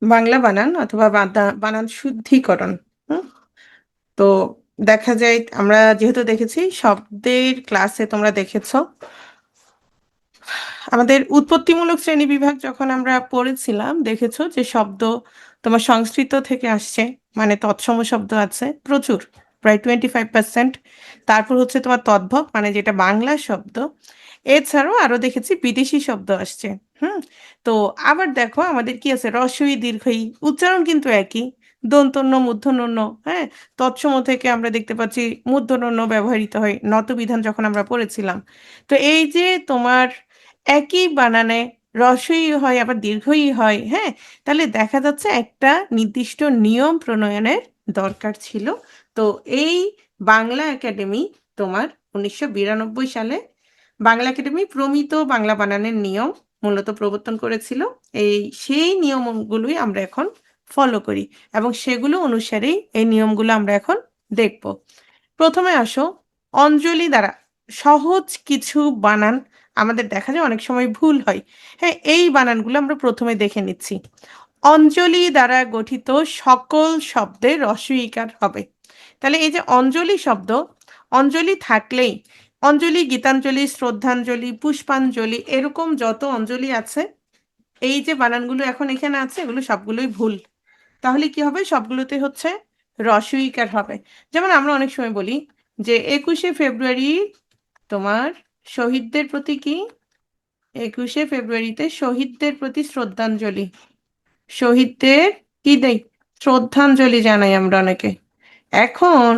বাংলা বানান অথবা বানান শুদ্ধিকরণ। হুম? তো দেখা যায় আমরা যেহেতু দেখেছি শব্দের ক্লাসে তোমরা দেখেছো আমাদের উৎপত্তিমূলক শ্রেণী বিভাগ যখন আমরা পড়েছিলাম দেখেছো যে শব্দ তোমার সংস্কৃত থেকে আসছে, মানে তৎসম শব্দ আছে প্রচুর, প্রায় 25%। তারপর হচ্ছে তোমার তদ্ভব মানে যেটা বাংলা শব্দ, এছাড়াও আরো দেখেছি বিদেশি শব্দ আসছে। হুম। তো আবার দেখো আমাদের কি আছে, রস্বই দীর্ঘই, উচ্চারণ কিন্তু একই, দন্তন্য মূর্ধন্য। হ্যাঁ, তৎসম থেকে আমরা দেখতে পাচ্ছি মূর্ধন্য ব্যবহৃত হয় নতবিধান যখন আমরা পড়েছিলাম। তো এই যে তোমার একই বানানে রসই হয় আবার দীর্ঘই হয়, হ্যাঁ, তাহলে দেখা যাচ্ছে একটা নির্দিষ্ট নিয়ম প্রণয়নের দরকার ছিল। তো এই বাংলা একাডেমি তোমার 1992 সালে বাংলা একাডেমি প্রমিত বাংলা বানানের নিয়ম মূলত প্রবর্তন করেছিল। এই সেই নিয়মগুলোই আমরা এখন ফলো করি এবং সেগুলো অনুসারেই এই নিয়মগুলো আমরা এখন দেখব। প্রথমে আসো অঞ্জলি দ্বারা, সহজ কিছু বানান আমাদের দেখা যায় অনেক সময় ভুল হয়। হ্যাঁ, এই বানানগুলো আমরা প্রথমে দেখে নিচ্ছি। অঞ্জলি দ্বারা গঠিত সকল শব্দে রস্বইকার হবে। তাহলে এই যে অঞ্জলি শব্দ, অঞ্জলি থাকলেই অঞ্জলি, গীতাঞ্জলি, শ্রদ্ধাঞ্জলি, পুষ্পাঞ্জলি, এরকম যত অঞ্জলি আছে এই যে বানানগুলো এখন এখানে আছে এগুলো সবগুলোই ভুল। তাহলে কি হবে, সবগুলোতে হচ্ছে রস্বইকার হবে। যেমন আমরা অনেক সময় বলি যে 21শে ফেব্রুয়ারি তোমার শহীদদের প্রতি কি, 21শে ফেব্রুয়ারিতে শহীদদের প্রতি শ্রদ্ধাঞ্জলি, শহীদদের কি দেই, শ্রদ্ধাঞ্জলি জানাই আমরা অনেকে। এখন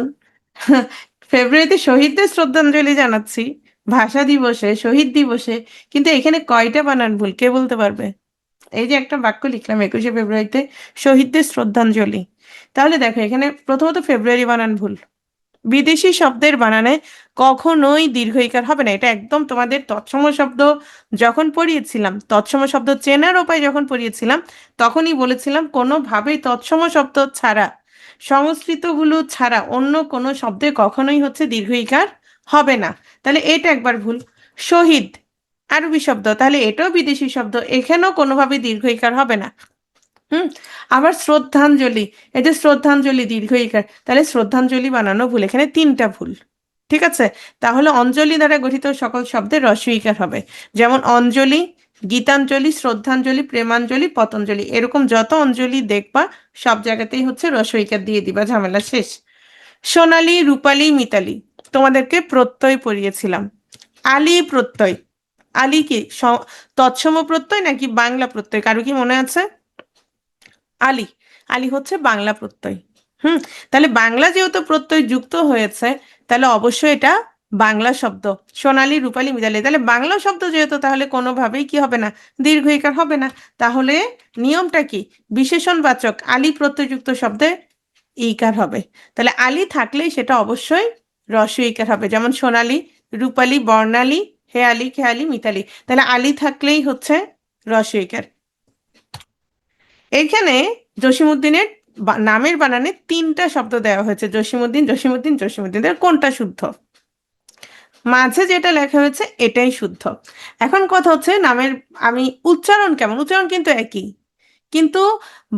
ফেব্রুয়ারিতে শহীদদের শ্রদ্ধাঞ্জলি জানাচ্ছি, ভাষা দিবসে, শহীদ দিবসে, কিন্তু এখানে কয়টা বানান ভুল কে বলতে পারবে? এই যে একটা বাক্য লিখলাম 21শে ফেব্রুয়ারিতে শহীদদের শ্রদ্ধাঞ্জলি, তাহলে দেখো এখানে প্রথমত ফেব্রুয়ারি বানান ভুল। বিদেশি শব্দের বানানে কখনোই দীর্ঘইকার হবে না, এটা একদম তোমাদের তৎসম শব্দ যখন পড়িয়েছিলাম, তৎসম শব্দ চেনার উপায় যখন পড়িয়েছিলাম তখনই বলেছিলাম কোনোভাবেই তৎসম শব্দ ছাড়া, সংস্কৃতগুলো ছাড়া অন্য কোনো শব্দে কখনোই হচ্ছে দীর্ঘইকার হবে না। তাহলে এটা একবার ভুল। শহীদ আরবি শব্দ, তাহলে এটাও বিদেশি শব্দ, এখানেও কোনোভাবে দীর্ঘইকার হবে না। হুম। আবার শ্রদ্ধাঞ্জলি, এই যে শ্রদ্ধাঞ্জলি দীর্ঘইকার, তাহলে শ্রদ্ধাঞ্জলি বানানো ভুল, এখানে তিনটা ভুল। ঠিক আছে, তাহলে অঞ্জলি দ্বারা গঠিত সকল শব্দের রস্বইকার হবে। যেমন অঞ্জলি, গীতাঞ্জলি, শ্রদ্ধাঞ্জলি, প্রেমাঞ্জলি, পতঞ্জলি, এরকম যত অঞ্জলি দেখবা সব জায়গাতেই হচ্ছে রস্বইকার দিয়ে দিবা, ঝামেলা শেষ। সোনালী, রূপালী, মিতালি, তোমাদেরকে প্রত্যয় পড়িয়েছিলাম। আলী প্রত্যয়, আলী কি তৎসম প্রত্যয় নাকি বাংলা প্রত্যয়, কারো কি মনে আছে? আলী, আলী হচ্ছে বাংলা প্রত্যয়। হুম। তাহলে বাংলা যেহেতু প্রত্যয় যুক্ত হয়েছে তাহলে অবশ্যই এটা বাংলা শব্দ। সোনালী, রূপালী, মিতালি, তাহলে বাংলা শব্দ যেহেতু তাহলে কোনোভাবেই কি হবে না, দীর্ঘইকার হবে না। তাহলে নিয়মটা কি, বিশেষণবাচক আলী প্রত্যয়যুক্ত শব্দে ইকার হবে। তাহলে আলী থাকলেই সেটা অবশ্যই রস্বইকার হবে, যেমন সোনালী, রূপালী, বর্ণালী, হেয়ালি, খেয়ালি, মিতালি, তাহলে আলী থাকলেই হচ্ছে রস্বইকার। এইখানে জসিমউদ্দিনের নামের বানানে তিনটা শব্দ দেওয়া হয়েছে, জসিমউদ্দিন, জসিমউদ্দিন, জসিমউদ্দিন, এর কোনটা শুদ্ধ? মাঝে যেটা লেখা হয়েছে এটাই শুদ্ধ। এখন কথা হচ্ছে নামের আমি উচ্চারণ কেমন, উচ্চারণ কিন্তু একই, কিন্তু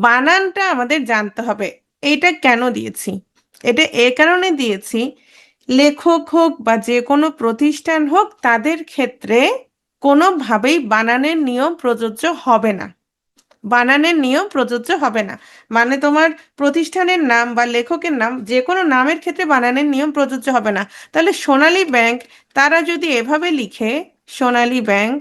বানানটা আমাদের জানতে হবে। এইটা কেন দিয়েছি, এটা এ কারণে দিয়েছি, লেখক হোক বা যে কোনো প্রতিষ্ঠান হোক তাদের ক্ষেত্রে কোনোভাবেই বানানের নিয়ম প্রযোজ্য হবে না, বানানের নিয়ম প্রযোজ্য হবে না। মানে তোমার প্রতিষ্ঠানের নাম বা লেখকের নাম যে কোনো নামের ক্ষেত্রে বানানের নিয়ম প্রযোজ্য হবে না। তাহলে সোনালী ব্যাংক তারা যদি এভাবে লিখে, সোনালী ব্যাংক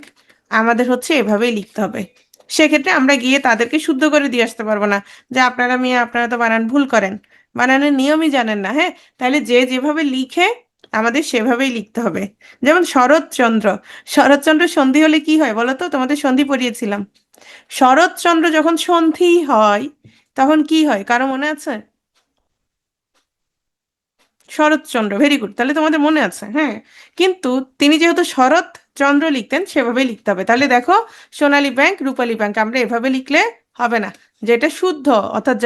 আমাদের হচ্ছে এভাবেই লিখতে হবে। সেক্ষেত্রে আমরা গিয়ে তাদেরকে শুদ্ধ করে দিয়ে আসতে পারবো না যে আপনারা মেয়ে আপনারা তো বানান ভুল করেন, বানানের নিয়মই জানেন না। হ্যাঁ, তাহলে যে যেভাবে লিখে আমাদের সেভাবেই লিখতে হবে। যেমন শরৎচন্দ্র, শরৎচন্দ্র সন্ধি হলে কি হয় বলো তো, তোমাদের সন্ধি পড়িয়েছিলাম। শরৎচন্দ্র যখন সন্ধি হয় তখন কি হয় কারো মনে আছে? শরৎচন্দ্র, ভেরি গুড, তাহলে তোমাদের মনে আছে। হ্যাঁ, কিন্তু তিনি যেহেতু শরৎ চন্দ্র লিখতেন সেভাবে লিখতে হবে। তাহলে দেখো সোনালী ব্যাংক, রূপালী ব্যাংক আমরা এভাবে লিখলে হবে না, যেটা শুদ্ধ, অর্থাৎ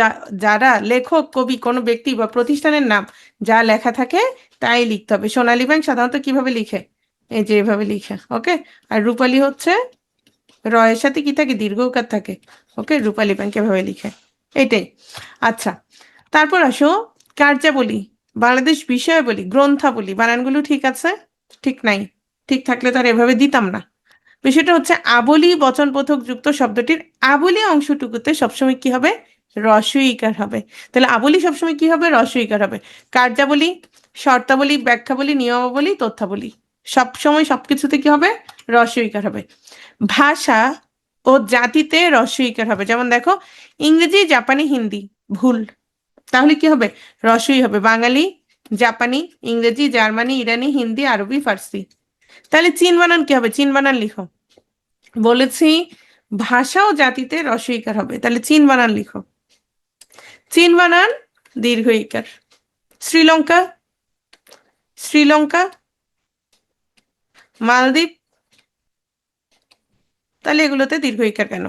যারা লেখক কবি কোনো ব্যক্তি বা প্রতিষ্ঠানের নাম যা লেখা থাকে তাই লিখতে হবে। সোনালী ব্যাংক সাধারণত কিভাবে লিখে, এই যে এভাবে লিখে, ওকে। আর রূপালী হচ্ছে র এর সাথে কি থাকে, দীর্ঘ উকার থাকে, ওকে, রূপালী ব্যাংক এভাবে লিখে, এটাই। আচ্ছা, তারপর আসো কার্যাবলী, বাংলাদেশ বিষয়াবলী, গ্রন্থাবলী, বানানগুলো ঠিক আছে? ঠিক নাই? ঠিক থাকলে তো আর এভাবে দিতাম না। বিষয়টা হচ্ছে আবলি বচনবোধক যুক্ত শব্দটির আবলি অংশটুকুতে সবসময় কি হবে? রস্বইকার হবে। তাহলে আবলি সবসময় কি হবে? রস্বইকার হবে। কার্যাবলী, শর্তাবলী, ব্যাখ্যাবলী, নিয়মাবলী, তথ্যাবলী, সবসময় সবকিছুতে কি হবে? রস্বইকার হবে। ভাষা ও জাতিতে রস্বইকার হবে। যেমন দেখো, ইংরেজি, জাপানি, হিন্দি, ভুল। তাহলে কি হবে? রস্বই হবে। বাঙালি, জাপানি, ইংরেজি, জার্মানি, ইরানি, হিন্দি, আরবি, ফার্সি। তাহলে চীন বানান কি হবে? চীন বানান লিখো। বলেছি ভাষা ও জাতিতে রস্বইকার হবে, তাহলে চীন বানান লিখো। চীন বানান দীর্ঘ ইকার। শ্রীলঙ্কা, শ্রীলঙ্কা, মালদ্বীপ, তাহলে এগুলোতে দীর্ঘ ইকার কেন?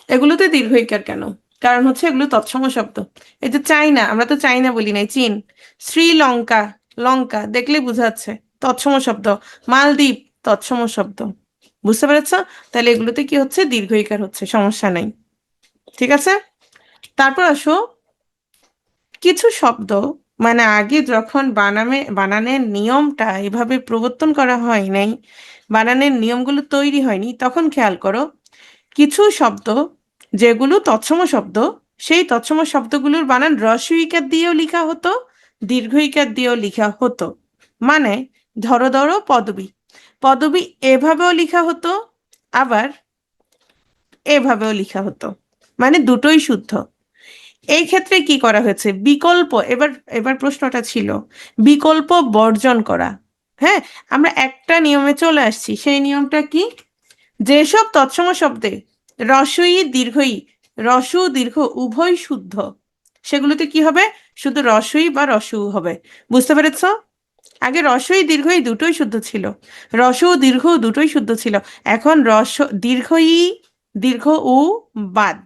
এগুলোতে দীর্ঘ ইকার কেন? কারণ হচ্ছে এগুলো তৎসম শব্দ। এই যে চাইনা, আমরা তো চাইনা বলি নাই, চীন। শ্রীলঙ্কা, লঙ্কা দেখলে বোঝা যাচ্ছে তৎসম শব্দ। মালদ্বীপ, তৎসম শব্দ। বুঝতে পেরেছ? তাহলে এগুলোতে কি হচ্ছে? দীর্ঘ ইকার হচ্ছে, সমস্যা নাই। ঠিক আছে, তারপর আসো কিছু শব্দ, মানে আগে যখন বানানের নিয়মটা এভাবে প্রবর্তন করা হয় নাই, বানানের নিয়মগুলো তৈরি হয়নি, তখন খেয়াল করো কিছু শব্দ যেগুলো তৎসম শব্দ, সেই তৎসম শব্দগুলোর বানান হ্রস্ব ইকার দিয়েও লেখা হতো, দীর্ঘ ইকার দিয়েও লেখা হতো। মানে ধরো ধরো পদবী, পদবী এভাবেও লেখা হতো, আবার এভাবেও লেখা হতো, মানে দুটোই শুদ্ধ। এই ক্ষেত্রে কি করা হয়েছে? বিকল্প, এবার এবার প্রশ্নটা ছিল বিকল্প বর্জন করা। হ্যাঁ, আমরা একটা নিয়মে চলে আসছি, সেই নিয়মটা কি? যেসব তৎসম শব্দে রস্বই দীর্ঘই, রস্ব দীর্ঘ উভয় শুদ্ধ, সেগুলোতে কি হবে? শুধু রস্বই বা রস্যউ হবে। বুঝতে পেরেছ? আগে রস্বই দীর্ঘই দুটোই শুদ্ধ ছিল, রস্য ও দীর্ঘ দুটোই শুদ্ধ ছিল। এখন দীর্ঘই, দীর্ঘ উ বাদ,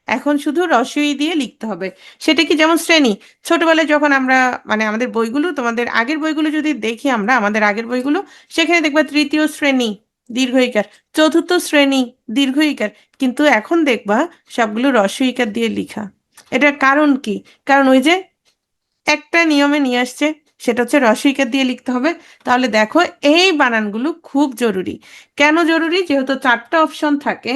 এখন শুধু রস্বই দিয়ে লিখতে হবে। সেটা কি? যেমন শ্রেণী, ছোটবেলায় যখন আমরা, মানে আমাদের বইগুলো, তোমাদের আগের বইগুলো যদি দেখি আমরা, আমাদের আগের বইগুলো, সেখানে দেখবা তৃতীয় শ্রেণী দীর্ঘ ইকার, চতুর্থ শ্রেণী দীর্ঘ ইকার, কিন্তু এখন দেখবা সবগুলো রস্বই ইকার দিয়ে লিখা। এটার কারণ কি? কারণ ওই যে একটা নিয়মে নিয়ে আসছে, সেটা হচ্ছে রস্বই ইকার দিয়ে লিখতে হবে। তাহলে দেখো এই বানানগুলো খুব জরুরি। কেন জরুরি? যেহেতু চারটা অপশন থাকে,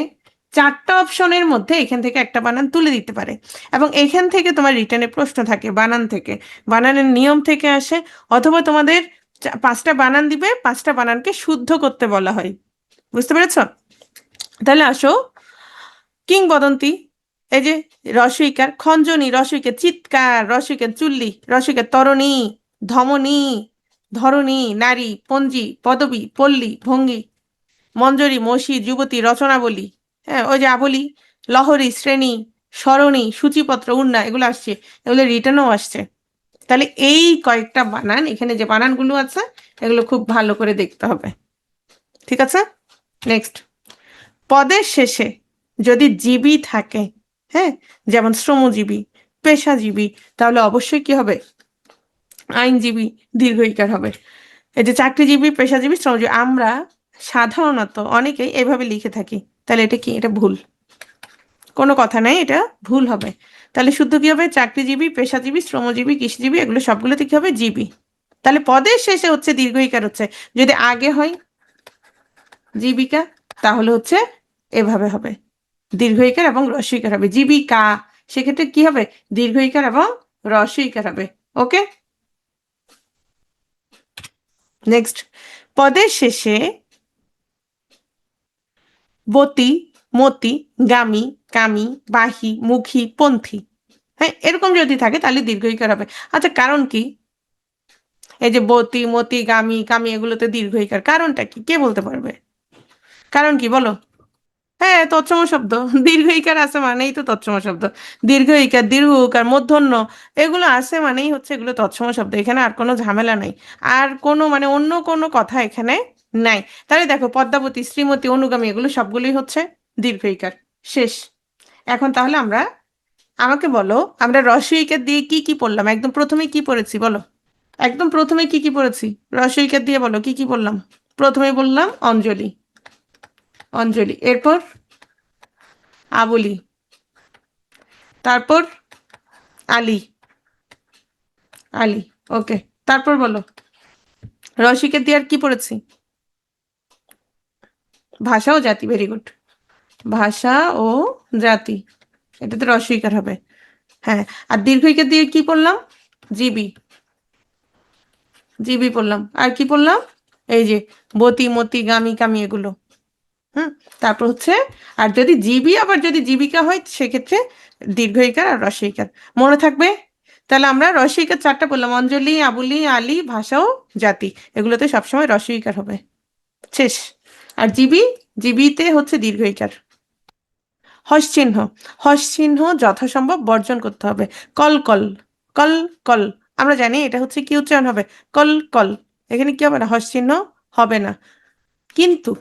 চারটা অপশনের মধ্যে এখান থেকে একটা বানান তুলে দিতে পারে, এবং এখান থেকে তোমার রিটার্নে প্রশ্ন থাকে বানান থেকে, বানানের নিয়ম থেকে আসে, অথবা তোমাদের পাঁচটা বানান দিবে, পাঁচটা বানানকে শুদ্ধ করতে বলা হয়। বুঝতে পেরেছ? তাহলে আসো কিংবদন্তি, এই যে রসইকার, খঞ্জনি রসইকার, চিৎকার রসইকার, চুল্লি রসইকার, তরণী, ধমনী, ধরণী, নারী, পঞ্জি, পদবী, পল্লী, ভঙ্গি, মঞ্জরি, মসি, যুবতী, রচনাবলী, হ্যাঁ ওই যে আবলি, লহরী, শ্রেণী, সরণী, সূচিপত্র, উন্না, এগুলো আসছে, এগুলো রিটার্নও আসছে। তাহলে এই কয়েকটা বানান, এখানে যে বানানগুলো আছে এগুলো খুব ভালো করে দেখতে হবে। ঠিক আছে, নেক্সট। পদের শেষে যদি জীবী থাকে, হ্যাঁ, যেমন শ্রমজীবী, পেশাজীবী, তাহলে অবশ্যই কি হবে? আইনজীবী, দীর্ঘ ইকার হবে। এই যে চাকরিজীবী, পেশাজীবী, শ্রমজীবী, আমরা সাধারণত অনেকেই এভাবে লিখে থাকি, তাহলে এটা কি? এটা ভুল, কোনো কথা নাই, এটা ভুল হবে। তাহলে শুদ্ধ কি হবে? চাকরিজীবী, পেশাজীবী, শ্রমজীবী, কৃষিজীবী, এগুলো সবগুলোতে কি হবে? জীবী। তাহলে পদের শেষে হচ্ছে দীর্ঘ ইকার হচ্ছে, যদি আগে হয় জীবিকা, তাহলে হচ্ছে এভাবে হবে, দীর্ঘ ইকার এবং হ্রস্ব ইকার হবে। জীবিকা, সেক্ষেত্রে কি হবে? দীর্ঘ ইকার এবং হ্রস্ব ইকার হবে। ওকে, নেক্সট। পদের শেষে বতি, মতি, গামী, কামী, বাহী, মুখী, পন্থী, হ্যাঁ এরকম যদি থাকে তাহলে দীর্ঘ ইকার হবে। আচ্ছা, কারণ কি? এই যে বতি, মতি, গামী, কামী, এগুলোতে দীর্ঘ ইকার, কারণটা কি? কে বলতে পারবে? কারণ কি বলো? হ্যাঁ, তৎসম শব্দ, দীর্ঘ ইকার আছে মানেই তো তৎসম শব্দ। দীর্ঘ ইকার, দীর্ঘ উকার, মূর্ধন্য, এগুলো আছে মানেই হচ্ছে এগুলো তৎসম শব্দ। এখানে আর কোনো ঝামেলা নাই, আর কোনো মানে অন্য কোনো কথা এখানে নাই। তাহলে দেখো পদ্মাবতী, শ্রীমতী, অনুগামী, এগুলো সবগুলোই হচ্ছে দীর্ঘ ইকার। শেষ। এখন তাহলে আমরা, আমাকে বলো, আমরা হ্রস্ব ইকার দিয়ে কি কি পড়লাম? একদম প্রথমে কি পড়েছি বলো? একদম প্রথমে কি কি পড়েছি? হ্রস্ব ইকার দিয়ে বলো কি কি বললাম? প্রথমে বললাম অঞ্জলি, অঞ্জলি, এরপর আবুলি, তারপর আলী, আলী, ওকে। তারপর বলো, রসিকের দিয়ে আর কি পড়েছি? ভাষা ও জাতি, ভেরি গুড। ভাষা ও জাতি, এটাতে রসইকার হবে। হ্যাঁ, আর দীর্ঘইকার দিয়ে কি পড়লাম? জিবি, জিবি পড়লাম। আর কি পড়লাম? এই যে বতি, মতি, গামি, কামি, এগুলো। হুম। তারপর হচ্ছে, আর যদি জিবি আবার যদি জীবিকা হয় সেক্ষেত্রে দীর্ঘইকার আর রসইকার। মনে থাকবে? তাহলে আমরা রসইকার চারটা বললাম, অঞ্জলি, আবুলি, আলী, ভাষা ও জাতি, এগুলোতে সবসময় রসইকার হবে। শেষ। আর জিবি, জিবিতে হচ্ছে দীর্ঘইকার। হস চিহ্ন, হস চিহ্ন যথাসম্ভব বর্জন করতে হবে। কল কল, কল কল, আমরা জানি এটা হচ্ছে কি উচ্চারণ হবে? Call call. এখানে কি হবে না? হস চিহ্ন হবে না। কিন্তু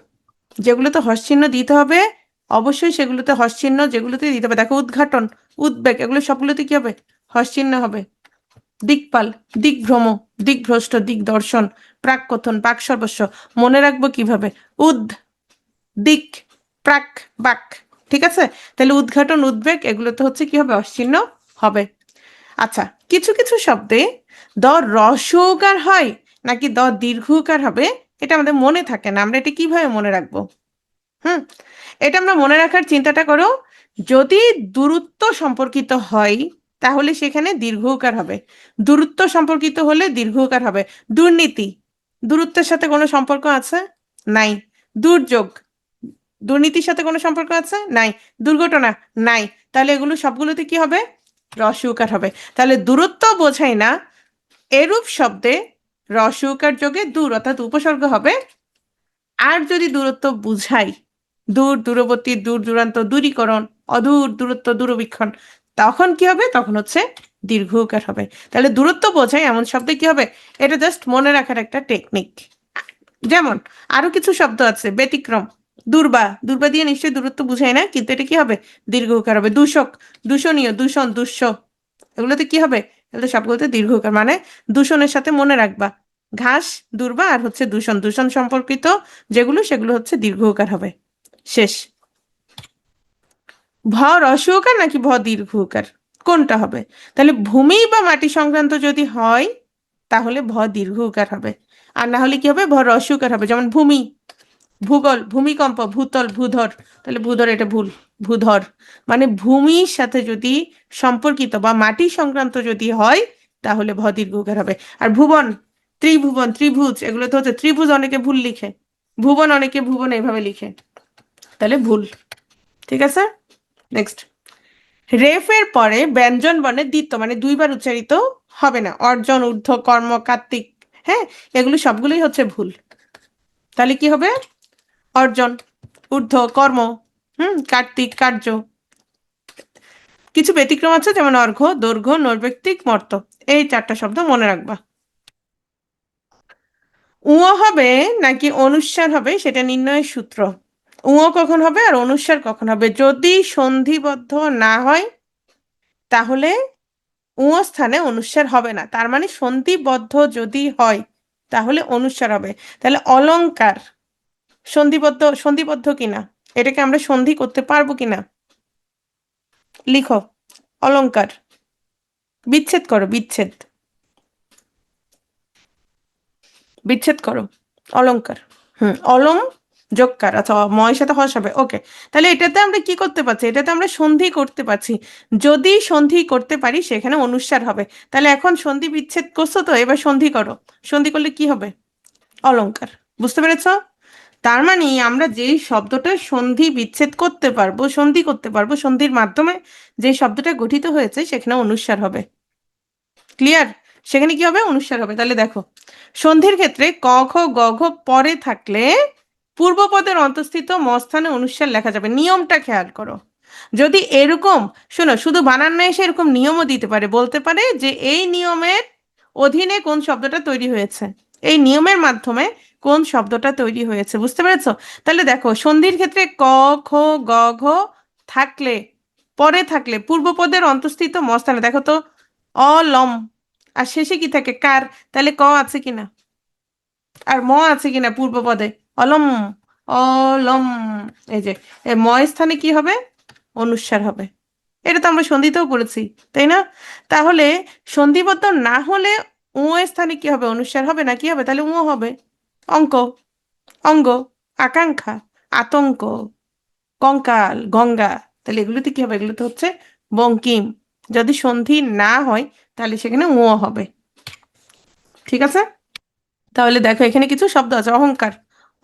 যেগুলোতে হস চিহ্ন দিতে হবে, অবশ্যই সেগুলোতে হস চিহ্ন যেগুলোতে দিতে হবে, দেখো উদ্ঘাটন, উদ্বেগ, এগুলো সবগুলোতে কি হবে? হস চিহ্ন হবে। দিকপাল, দিকভ্রম, দিকভ্রষ্ট, দিকদর্শন, প্রাককথন, প্রাক সর্বস্ব, মনে রাখবো কিভাবে? উদ, দিক, প্রাক, বাক। ঠিক আছে? তাহলে উদ্ঘাটন, উদ্বেগ, এগুলোতে হচ্ছে কি হবে? অশ্চিহ্ন হবে। আচ্ছা, কিছু কিছু শব্দে দ রস্বকার হয় নাকি দ দীর্ঘকার হবে, এটা আমাদের মনে থাকে না। আমরা এটা কিভাবে মনে রাখবো? হুম, এটা আমরা মনে রাখার চিন্তাটা করো। যদি দূরত্ব সম্পর্কিত হয় তাহলে সেখানে দীর্ঘকার হবে। দূরত্ব সম্পর্কিত হলে দীর্ঘকার হবে। দুর্নীতি, দূরত্বের সাথে কোনো সম্পর্ক আছে? নাই। দুর্যোগ, দুর্নীতির সাথে কোনো সম্পর্ক আছে? নাই। দুর্ঘটনা, নাই। তাহলে এগুলো সবগুলোতে কি হবে? রস্বইকার হবে। তাহলে দূরত্ব বোঝায় না, এরূপ শব্দে রস্বইকার যোগে দূর অর্থাৎ উপসর্গ হবে। আর যদি দূরত্ব বুঝাই, দূর, দূরবর্তী, দূর দূরান্ত, দূরীকরণ, অদূর, দূরত্ব, দূরবীক্ষণ, তখন কি হবে? তখন হচ্ছে দীর্ঘকার হবে। তাহলে দূরত্ব বোঝায় এমন শব্দে কি হবে? এটা জাস্ট মনে রাখার একটা টেকনিক। যেমন আরো কিছু শব্দ আছে, ব্যতিক্রম, দুর্বা, দুর্বা দিয়ে নিশ্চয়ই দূরত্ব বুঝায় না, কিন্তু এটা কি হবে? দীর্ঘকার হবে। দূষক, দূষণীয়, দূষণ, দূষ্য, এগুলোতে কি হবে? এগুলো সবগুলোতে দীর্ঘকার। মানে দূষণের সাথে মনে রাখবা, ঘাস, দুর্বা আর হচ্ছে দূষণ, দূষণ সম্পর্কিত যেগুলো সেগুলো হচ্ছে দীর্ঘকার হবে। শেষ। ভ রস্বইকার নাকি ভ দীর্ঘকার, কোনটা হবে? তাহলে ভূমি বা মাটি সংক্রান্ত যদি হয় তাহলে ভ দীর্ঘকার হবে, আর না হলে কি হবে? ভ রস্বইকার হবে। যেমন ভূমি, ভূগোল, ভূমিকম্প, ভূতল, ভূধর, তাহলে ভূধর এটা ভুল, ভূধর। মানে ভূমির সাথে যদি সম্পর্কিত বা মাটি সংক্রান্ত যদি হয় তাহলে ভ দীর্ঘকার হবে। আর ভুবন, ত্রিভুবন, ত্রিভুজ, এগুলো তো হচ্ছে ত্রিভুজ, অনেকে ভুল লিখে, ভুবন অনেকে ভুবন এইভাবে লিখে, তাহলে ভুল। ঠিক আছে? নেক্সট, রেফের পরে ব্যঞ্জন বর্ণের দ্বিত্ব মানে দুইবার উচ্চারিত হবে না। অর্জন, ঊর্ধ্ব, কর্ম, কার্তিক, হ্যাঁ, এগুলো সবগুলোই হচ্ছে ভুল। তাহলে কি হবে? অর্জন, ঊর্ধ্ব, কর্ম, কার্তিক, কার্য। কিছু ব্যতিক্রম আছে, যেমন অর্ঘ্য, দৈর্ঘ্য, নৈর্ব্যক্তিক, মর্ত, এই চারটা শব্দ মনে রাখবা। উঁ হবে নাকি অনুস্বার হবে সেটা নির্ণয়ের সূত্র। উঁ কখন হবে আর অনুস্বার কখন হবে? যদি সন্ধিবদ্ধ না হয় তাহলে উঁ স্থানে অনুস্বার হবে না, তার মানে সন্ধিবদ্ধ যদি হয় তাহলে অনুস্বার হবে। তাহলে অলংকার সন্ধিবদ্ধ, সন্ধিবদ্ধ কিনা, এটাকে আমরা সন্ধি করতে পারবো কিনা? লিখো, অলংকার, বিচ্ছেদ করো, বিচ্ছেদ, বিচ্ছেদ করো, অলংকার। অলম যোগকার, আচ্ছা, ময়ের সাথে হস হবে, ওকে। তাহলে এটাতে আমরা কি করতে পারছি? এটাতে আমরা সন্ধি করতে পারছি। যদি সন্ধি করতে পারি সেখানে অনুস্বার হবে। তাহলে এখন সন্ধি বিচ্ছেদ করছো তো, এবার সন্ধি করো। সন্ধি করলে কি হবে? অলংকার। বুঝতে পেরেছো? তার মানে আমরা যেই শব্দটা সন্ধি বিচ্ছেদ করতে পারবো, সন্ধি করতে পারবো, সন্ধির মাধ্যমে যে শব্দটা গঠিত হয়েছে সেখানে অনুস্বার হবে। ক্লিয়ার? সেখানে কি হবে? অনুস্বার হবে। তাহলে দেখো, সন্ধির ক্ষেত্রে ক খ গ ঘ পরে থাকলে পূর্বপদের অন্তঃস্থিত ম স্থানে অনুস্বার লেখা যাবে। নিয়মটা খেয়াল করো। যদি এরকম, শোনো, শুধু বানান না এসে এরকম নিয়মও দিতে পারে, বলতে পারে যে এই নিয়মের অধীনে কোন শব্দটা তৈরি হয়েছে, এই নিয়মের মাধ্যমে কোন শব্দটা তৈরি হয়েছে। বুঝতে পেরেছো? তাহলে দেখো, সন্ধির ক্ষেত্রে ক খ গ ঘ থাকলে, পরে থাকলে পূর্বপদের অন্তঃস্থিত ম স্থানে, দেখো তো, অলম, আর শেষে কি থাকে? কার। তাহলে ক আছে কিনা আর ম আছে কিনা পূর্ব পদে? অলম, অলম, এই যে এ ম স্থানে কি হবে? অনুস্বার হবে। এটা তো আমরা সন্ধিতেও পড়েছি, তাই না? তাহলে সন্ধিবদ্ধ না হলে উ এর স্থানে কি হবে? অনুস্বার হবে না, কি হবে তাহলে? উ হবে। অঙ্ক, অঙ্গ, আকাঙ্ক্ষা, আতঙ্ক, কঙ্কাল, গঙ্গা, তাহলে এগুলোতে কি হবে? এগুলোতে হচ্ছে বঙ্কিম। যদি সন্ধি না হয় তাহলে সেখানে উ হবে। ঠিক আছে? তাহলে দেখো এখানে কিছু শব্দ আছে। অহংকার,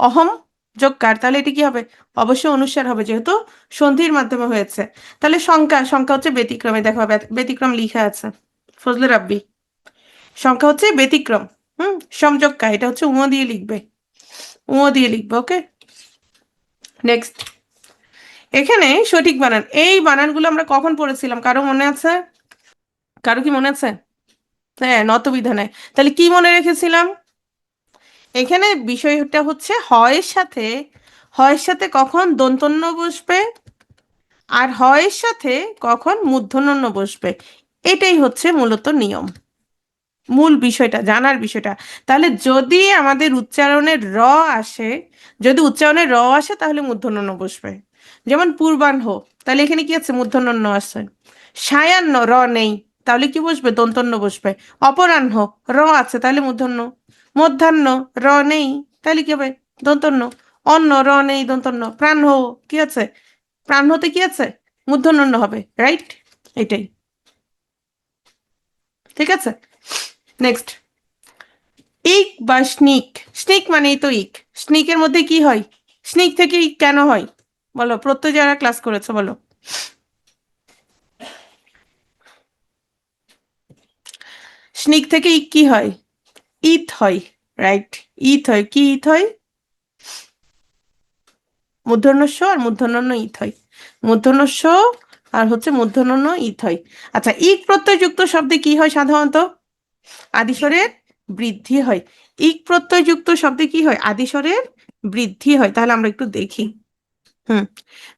অহম যোগকার, তাহলে এটি কি হবে? অবশ্যই অনুস্বার হবে, যেহেতু সন্ধির মাধ্যমে হয়েছে। তাহলে সংখ্যা, সংখ্যা হচ্ছে ব্যতিক্রমে, দেখো ব্যতিক্রম লিখা আছে ফজলে রাব্বি। সংখ্যা হচ্ছে ব্যতিক্রম। সংযোগকার, এটা হচ্ছে উঁ দিয়ে লিখবে, উঁ দিয়ে লিখবে। ওকে, নেক্সট। এখানে সঠিক বানান, এই বানানগুলো আমরা কখন পড়েছিলাম? কারো মনে আছে? কারো কি মনে আছে? হ্যাঁ, নতবিধানে। তাহলে কি মনে রেখেছিলাম? এখানে বিষয়টা হচ্ছে হয়ের সাথে, হয়ের সাথে কখন দন্তন্য বসবে আর হয়ের সাথে কখন মূর্ধন্য বসবে, এটাই হচ্ছে মূলত নিয়ম, মূল বিষয়টা, জানার বিষয়টা। তাহলে যদি আমাদের উচ্চারণের র আসে, যদি উচ্চারণের র আসে তাহলে মূর্ধন্য বসবে। যেমন পূর্বাহ্ন, তাহলে এখানে কি আছে? মূর্ধন্য আছে। সায়াহ্ন, র নেই, তাহলে কি বসবে? দন্তন্য বসবে। অপরাহ্ন, র আছে, তাহলে মূর্ধন্য। মধ্যাহ্ন, র নেই, তাহলে কি হবে? দন্তন্য। অন্ন, র নেই, দন্তন্য। প্রাহ্ন, কি আছে? প্রাহ্নতে কি আছে? মূর্ধন্য হবে, রাইট? এটাই। ঠিক আছে, নেক্সট। ইক বা স্নিক, স্নিক মানেই তো ইক। স্নিকের মধ্যে কি হয়? স্নিক থেকে ইক কেন হয় বলো? প্রত্যয় যারা ক্লাস করেছো বলো। স্নিক থেকে ইক কি হয়? ইথ হয়, রাইট? ইথ হয়। কি ইথ হয়? মূর্ধন্যস্ব আর মূর্ধন্য ইথ হয়। মূর্ধন্যস্ব আর হচ্ছে মূর্ধন্য ইথ হয়। আচ্ছা, ইক প্রত্যয় যুক্ত শব্দে কি হয় সাধারণত? আদিস্বরের বৃদ্ধি হয়। ইক প্রত্যয় যুক্ত শব্দে কি হয়? আদিস্বরের বৃদ্ধি হয়। তাহলে আমরা একটু দেখি। হুম,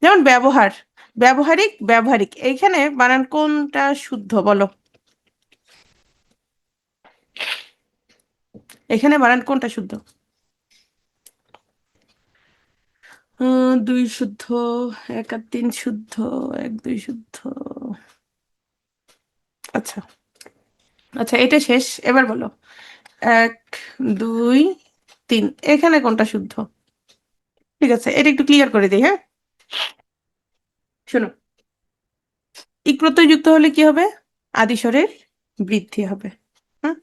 যেমন ব্যবহার, ব্যবহারিক, ব্যবহারিক, এইখানে বানান কোনটা শুদ্ধ বলো? এখানে বানান কোনটা শুদ্ধ? দুই শুদ্ধ, এক আর তিন শুদ্ধ, এক দুই শুদ্ধ। আচ্ছা, আচ্ছা, এটা শেষ, এবার বলো। এক, দুই, তিন, এখানে কোনটা শুদ্ধ? ঠিক আছে, এটা একটু ক্লিয়ার করে দিই। হ্যাঁ, শোনো, ইক প্রত্যয় যুক্ত হলে কি হবে? আদিস্বরের বৃদ্ধি হবে। হুম,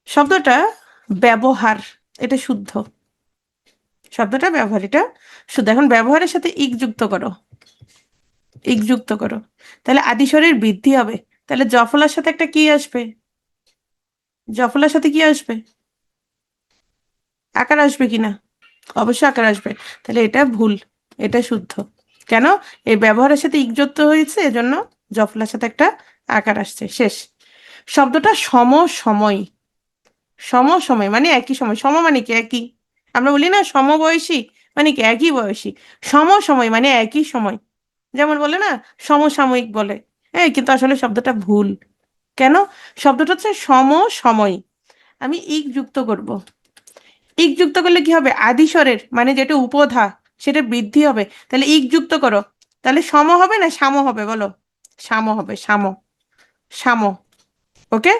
শব্দটা ব্যবহার, এটা শুদ্ধ। শব্দটা ব্যবহার, এটা শুদ্ধ। এখন ব্যবহারের সাথে ইক যুক্ত করো, ইক যুক্ত করো, তাহলে আদিস্বরের বৃদ্ধি হবে। তাহলে জফলার সাথে একটা কি আসবে? জফলার সাথে কি আসবে? আকার আসবে কিনা? অবশ্যই আকার আসবে। তাহলে এটা ভুল, এটা শুদ্ধ। কেন? এই ব্যবহারের সাথে ইক যুক্ত হয়েছে, এজন্য জফলার সাথে একটা আকার আসছে। শেষ। শব্দটা সমসময়, সমসময় মানে একই সময়। সম মানে কি? একই। আমরা বলি না সমবয়সী, মানে কি? একই বয়সী। সমসময় মানে একই সময়। যেমন বলে না সমসাময়িক বলে, হ্যাঁ, কিন্তু আসলে শব্দটা ভুল। কেন? শব্দটা হচ্ছে সমসময়। আমি ইক যুক্ত করব। ইক যুক্ত করলে কি হবে? আদিস্বরের মানে যেটা উপধা, সেটা বৃদ্ধি হবে। তাহলে ইক যুক্ত করো, তাহলে সম হবে না সাম হবে বলো? সাম হবে, সাম, সাম। ওকে।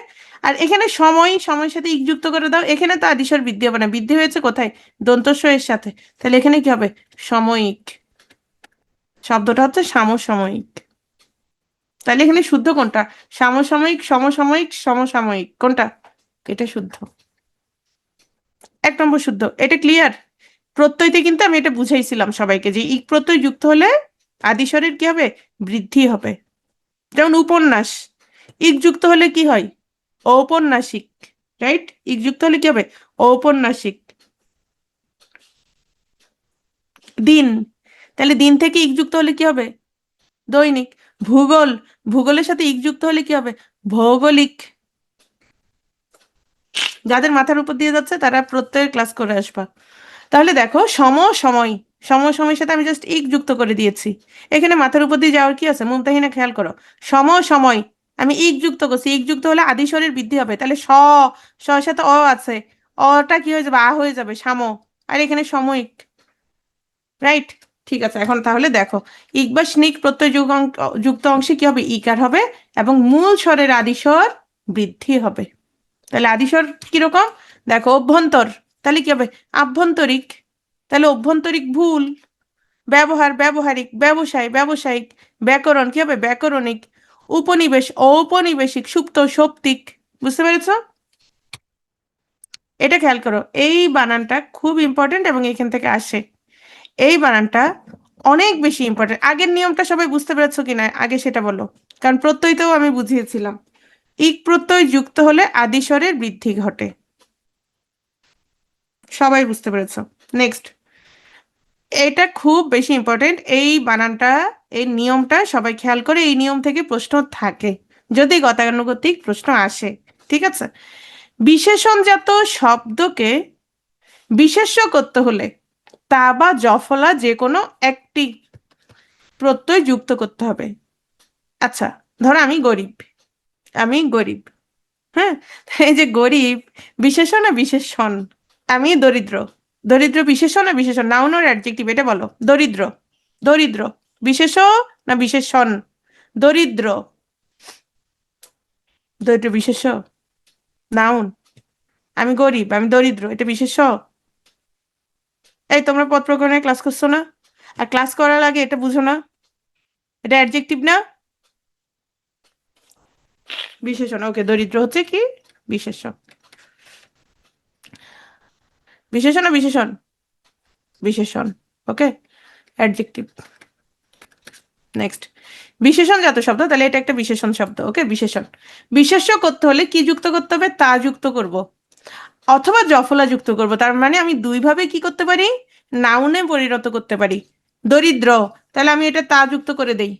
আর এখানে সময়, সময়ের সাথে ইক যুক্ত করে দাও, এখানে তো আদিস্বর বৃদ্ধি হবে না, বৃদ্ধি হয়েছে কোথায়? দন্তস্ব এর সাথে। তাহলে এখানে কি হবে? সাময়িক। শব্দটা হচ্ছে সমসাময়িক। তাহলে এখানে শুদ্ধ কোনটা? সমসাময়িক, সমসাময়িক, সমসাময়িক, কোনটা? এটা শুদ্ধ, 1 নম্বর শুদ্ধ। এটা ক্লিয়ার? প্রত্যয়তে কিন্তু আমি এটা বুঝাইছিলাম সবাইকে যে ইক প্রত্যয় যুক্ত হলে আদিস্বরের কি হবে? বৃদ্ধি হবে। যেমন উপন্যাস, ইক যুক্ত হলে কি হয়? ঔপন্যাসিক, রাইট? ইক যুক্ত হলে কি হবে? ঔপন্যাসিক। দিন, তাহলে দিন থেকে ইক যুক্ত হলে কি হবে? দৈনিক। ভূগোল, ভূগোলের সাথে ইক যুক্ত হলে কি হবে? ভৌগোলিক। যাদের মাথার উপর দিয়ে যাচ্ছে তারা প্রত্যয়ের ক্লাস করে আসবা। তাহলে দেখো সমসময়, সমসময়ের সাথে আমি জাস্ট ইক যুক্ত করে দিয়েছি। এখানে মাথার উপর দিয়ে যাওয়ার কি আছে? মুমতাহিনা খেয়াল করো, সমসময় আমি ইক যুক্ত করছি, ইক যুক্ত হলে আদিস্বরের বৃদ্ধি হবে। তাহলে স এর সাথে অ আছে, অটা কি হয়ে যাবে? আ হয়ে যাবে, সাম। আর এখানে সাময়িক, রাইট? ঠিক আছে, এখন তাহলে দেখো, ইক বা স্নিক প্রত্যয় যুক্ত অংশে কি হবে? ইকার হবে এবং মূল স্বরের আদিস্বর বৃদ্ধি হবে। তাহলে আদিস্বর কিরকম? দেখো, অভ্যন্তর, তাহলে কি হবে? আভ্যন্তরিক, তাহলে অভ্যন্তরিক ভুল। ব্যবহার, ব্যবহারিক। ব্যবসায়, ব্যবসায়িক। ব্যাকরণ কি হবে? ব্যাকরণিক। উপনিবেশ, ঔপনিবেশিক। সুপ্ত, সৌপ্তিক। বুঝতে পেরেছো? এটা খেয়াল করো, এই বানানটা খুব ইম্পর্টেন্ট এবং এখান থেকে আসে। এই বানানটা অনেক বেশি ইম্পর্টেন্ট। আগের নিয়মটা সবাই বুঝতে পেরেছো কিনা আগে সেটা বলো, কারণ প্রত্যয়তেও আমি বুঝিয়েছিলাম। ইক প্রত্যয় যুক্ত হলে আদিস্বরের বৃদ্ধি ঘটে। সবাই বুঝতে পেরেছো? নেক্সট, এটা খুব বেশি ইম্পর্টেন্ট এই বানানটা। এই নিয়মটা সবাই খেয়াল করে, এই নিয়ম থেকে প্রশ্ন থাকে যদি গতানুগতিক প্রশ্ন আসে। ঠিক আছে? বিশেষণজাত শব্দকে বিশেষ্য করতে হলে তা বা জফলা যে কোনো একটি প্রত্যয় যুক্ত করতে হবে। আচ্ছা, ধরো আমি গরিব, আমি গরিব। হ্যাঁ, এই যে গরিব, বিশেষণ না বিশেষণ? আমি দরিদ্র, দরিদ্র বিশেষণ না বিশেষণ? নাউন আর অ্যাডজেক্টিভ, এটা বলো। দরিদ্র, দরিদ্র বিশেষ না বিশেষণ? দরিদ্র, দরিদ্র বিশেষ, নাউন। আমি গরিব, আমি দরিদ্র, এটা বিশেষ? এই তোমরা পদ প্রকরণে ক্লাস করছো না? আর ক্লাস করার আগে এটা বুঝো না? এটা অ্যাডজেক্টিভ না বিশেষণ? ওকে, দরিদ্র হচ্ছে কি? বিশেষণ। বিশেষণ না বিশেষণ? বিশেষণ। ওকে, অ্যাডজেক্টিভ। নেক্সট, বিশেষণজাত শব্দ, তাহলে এটা একটা বিশেষণ শব্দ। ওকে, বিশেষণ। বিশেষ্য করতে হলে কি যুক্ত করতে হবে? তা যুক্ত করব অথবা জফলা যুক্ত করব। তার মানে আমি দুইভাবে কি করতে পারি? নাউনে পরিণত করতে পারি। দরিদ্র, তাহলে আমি এটা তা যুক্ত করে দেই।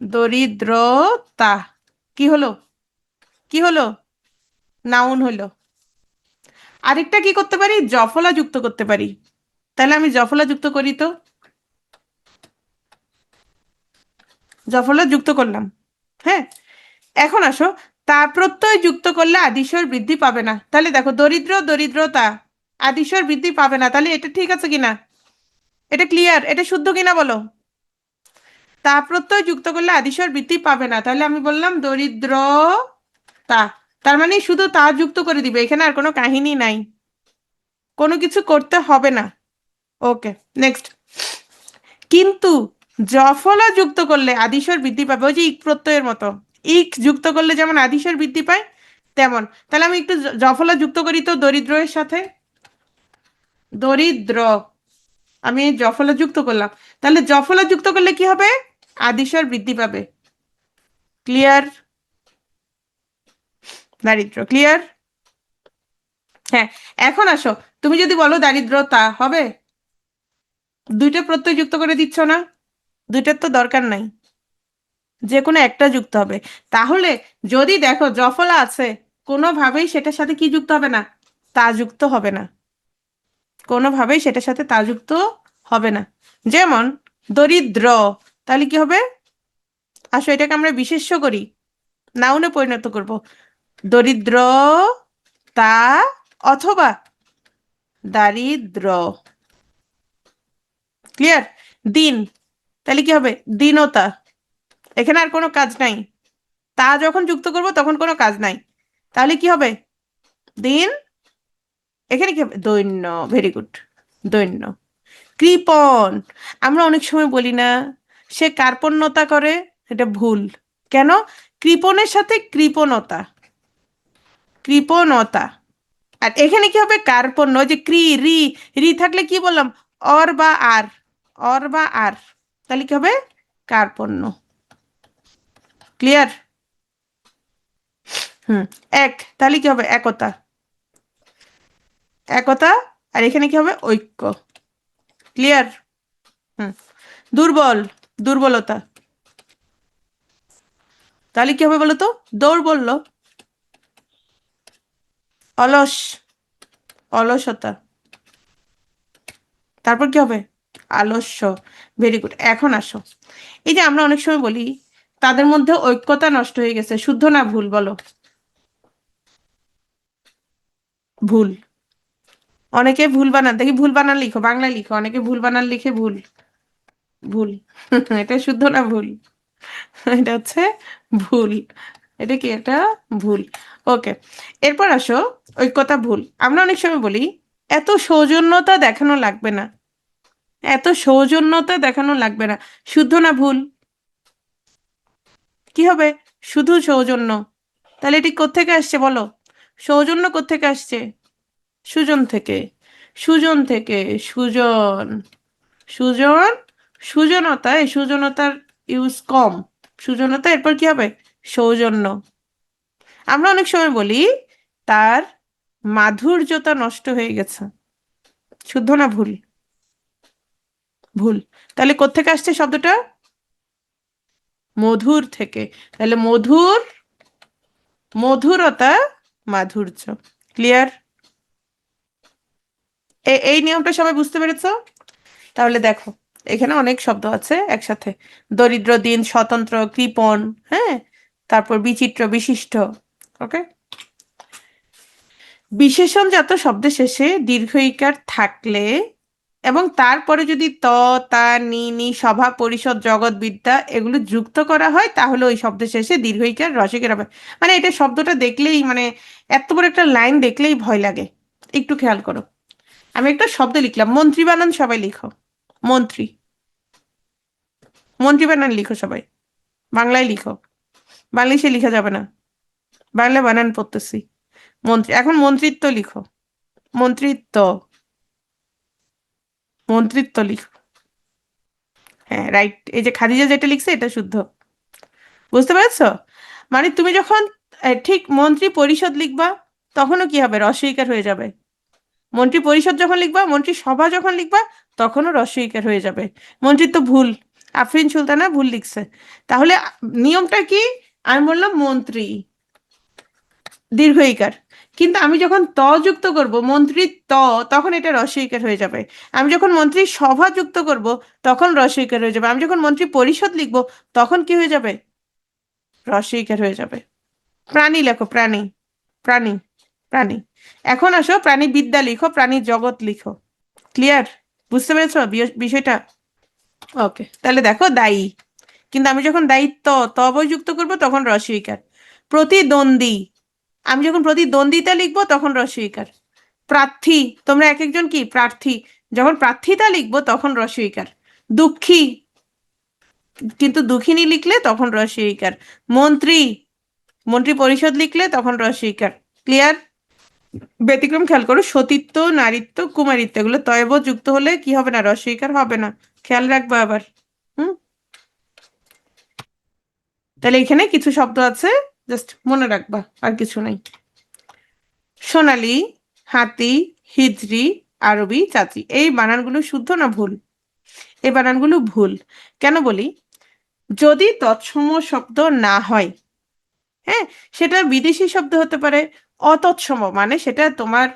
দরিদ্রতা কি হলো? কি হলো? নাউন হলো। আরেকটা কি করতে পারি? জফলা যুক্ত করতে পারি। তাহলে আমি জফলা যুক্ত করি তো, জফলা যুক্ত করলাম। হ্যাঁ, এখন আসো, তা প্রত্যয় যুক্ত করলে আদিস্বর বৃদ্ধি পাবে না। তাহলে দেখো, দরিদ্র, দরিদ্রতা, আদিস্বর বৃদ্ধি পাবে না। তাহলে এটা ঠিক আছে কিনা? এটা ক্লিয়ার? এটা শুদ্ধ কিনা বলো? তা প্রত্যয় যুক্ত করলে আদিস্বর বৃদ্ধি পাবে না, তাহলে আমি বললাম দরিদ্র তা। তার মানে শুধু তা যুক্ত করে দিবে, এখানে আর কোনো কাহিনী নাই, কোনো কিছু করতে হবে না। ওকে, নেক্সট। কিন্তু জফলা যুক্ত করলে আদিস্বর বৃদ্ধি পাবে, ওই যে ইক প্রত্যয়ের মতো। ইক যুক্ত করলে যেমন আদিস্বর বৃদ্ধি পায় তেমন। তাহলে আমি একটু জফলা যুক্ত করি তো দরিদ্র এর সাথে। দরিদ্র, আমি জফলা যুক্ত করলাম। তাহলে জফলা যুক্ত করলে কি হবে? আদিস্বর বৃদ্ধি পাবে। ক্লিয়ার? দারিদ্র, ক্লিয়ার? হ্যাঁ, এখন আসো, তুমি যদি বলো দারিদ্রতা হবে, দুইটা প্রত্যয় যুক্ত করে দিচ্ছ না? দুইটার তো দরকার নাই, যে কোনো একটা যুক্ত হবে। তাহলে যদি দেখো জফলা আছে, কোনোভাবেই সেটার সাথে কি যুক্ত হবে না? তা যুক্ত হবে না। কোনোভাবেই সেটার সাথে তা যুক্ত হবে না। যেমন দরিদ্র, তাহলে কি হবে? আসো, এটাকে আমরা বিশেষ্য করি, নাউনে পরিণত করব। দরিদ্র তা অথবা দারিদ্র। ক্লিয়ার? দিন, তাহলে কি হবে? দীনতা। এখানে আর কোনো কাজ নাই, তা যখন যুক্ত করব তখন কোনো কাজ নাই। তাহলে কি হবে? দিন। এখানে কি হবে? দৈন্য। ভেরি গুড, দৈন্য। কৃপণ, আমরা অনেক সময় বলি না সে কার্পণ্যতা করে? এটা ভুল। কেন? কৃপণের সাথে কৃপণতা, কৃপণতা। আর এখানে কি হবে? কার্পণ্য। ওই যে ক্রি, রি, রি থাকলে কি বললাম? অর বা আর, অর বা আর, তাহলে কি হবে? কার্পণ্য। ক্লিয়ার? হুম। এক, তাহলে কি হবে? একতা, একতা। আর এখানে কি হবে? ঐক্য। ক্লিয়ার? হুম। দুর্বল, দুর্বলতা, তাহলে কি হবে বলো তো? দৌড় বললো। অলস, অলসতা, তারপর কি হবে? আলস্য। Very good. এখন আসো, এই যে আমরা অনেক সময় বলি তাদের মধ্যে ঐক্যতা নষ্ট হয়ে গেছে, শুদ্ধ না ভুল বলো? ভুল। অনেকে ভুল বানান, দেখি ভুল বানান লিখো, বাংলায় লিখো, অনেকে ভুল বানান লিখে ভুল। ভুল। এটা শুদ্ধ না ভুল? এটা হচ্ছে ভুল। এটা কি? এটা ভুল। ওকে, এরপর আসো, ঐক্যতা ভুল। আমরা অনেক সময় বলি এত সৌজন্যতা দেখানো লাগবে না, এত সৌজন্যতা দেখানো লাগবে না। শুদ্ধ না ভুল? কি হবে? শুধু সৌজন্য। তাহলে এটি কোত্থেকে আসছে বলো? সৌজন্য কোত্থেকে আসছে? সুজন থেকে। সুজন থেকে। সুজন। সুজন। সুজনতা, এই সুজনতার ইউজ কম। সুজনতা, এরপর কি হবে? সৌজন্য। আমরা অনেক সময় বলি তার মাধুর্যতা নষ্ট হয়ে গেছে। শুদ্ধ না ভুল? ভুল। তাহলে কোত্থেকে আসছে শব্দটা? মধুর থেকে। তাহলে মধুর, মধুরতা, মাধুর্য। ক্লিয়ার? এই নিয়মটা সবাই বুঝতে পেরেছো? তাহলে দেখো, এখানে অনেক শব্দ আছে একসাথে। দরিদ্র, দিন, স্বতন্ত্র, কৃপণ, হ্যাঁ, তারপর বিচিত্র, বিশিষ্ট। ওকে, বিশেষণজাত শব্দের শেষে দীর্ঘ ইকার থাকলে এবং তারপরে যদি ত, তা, নি, নি, সভা, পরিষদ, জগৎ, বিদ্যা এগুলো যুক্ত করা হয়, তাহলে ওই শব্দের শেষে দীর্ঘ ইকার রসিকের হবে। মানে এটা শব্দটা দেখলেই, মানে এত বড় একটা লাইন দেখলেই ভয় লাগে। একটু খেয়াল করো, আমি একটা শব্দ লিখলাম, মন্ত্রী বানান সবাই লিখো। মন্ত্রী। মন্ত্রী বানান লিখো সবাই, বাংলায় লিখো, বাংলিশে লিখা যাবে না, বাংলা বানান পড়তেছি। মন্ত্রী, এখন মন্ত্রিত্ব লিখো। মন্ত্রিত্ব। মন্ত্রিত্ব লিখো। হ্যাঁ, রাইট। এই যে খাদিজা যেটা লিখছে এটা শুদ্ধ। বুঝতে পেরেছো? মানে তুমি যখন ঠিক মন্ত্রী পরিষদ লিখবা, তখনও কি হবে? রস্বইকার হয়ে যাবে। মন্ত্রী পরিষদ যখন লিখবা, মন্ত্রী সভা যখন লিখবা, তখনও রস্বইকার হয়ে যাবে। মন্ত্রিত্ব ভুল, আফরিন সুলতানা ভুল লিখছে। তাহলে নিয়মটা কি? আমি বললাম মন্ত্রী, দীর্ঘ ইকার। কিন্তু আমি যখন ত যুক্ত করব, মন্ত্রী ত, তখন এটা রস্বইকার হয়ে যাবে। আমি যখন মন্ত্রী সভা যুক্ত করব, তখন রস্বইকার হয়ে যাবে। আমি যখন মন্ত্রী পরিষদ লিখব, তখন কি হয়ে যাবে? রস্বইকার হয়ে যাবে। প্রাণী লেখো, প্রাণী। প্রাণী। প্রাণী। এখন আসো, প্রাণী বিদ্যা লিখো, প্রাণী জগৎ লিখো। ক্লিয়ার? বুঝতে পেরেছো বিষয়টা? ওকে, তাহলে দেখো দায়ী। কিন্তু আমি যখন দায়িত্ব তবয় যুক্ত করব, তখন রস্বইকার। প্রতিদ্বন্দ্বী, আমি যখন প্রতিদ্বন্দ্বিতা লিখবো, তখন রস্বইকার। প্রার্থী, তোমরা এক একজন কি প্রার্থী, যখন প্রার্থিতা লিখবো তখন রস্বইকার। দুঃখী, কিন্তু দুঃখিনী লিখলে তখন রস্বইকার। মন্ত্রী, মন্ত্রী পরিষদ লিখলে তখন রস্বইকার। ক্লিয়ার? ব্যতিক্রম খেয়াল করো, সতীত্ব, নারীত্ব, কুমারিত্ব এগুলো তয়ব যুক্ত হলে কি হবে না? রস্বইকার হবে না। খেয়াল রাখবো আবার। হুম। তাহলে এখানে কিছু শব্দ আছে, জাস্ট মনে রাখবা, আর কিছু নাই। সোনালী, হাতি, হিজড়ি, আরবি, চাচি, এই বানানগুলো শুদ্ধ না ভুল? এই বানানগুলো ভুল। কেন বলি? যদি তৎসম শব্দ না হয়, হ্যাঁ, সেটা বিদেশি শব্দ হতে পারে। অতৎসম মানে সেটা তোমার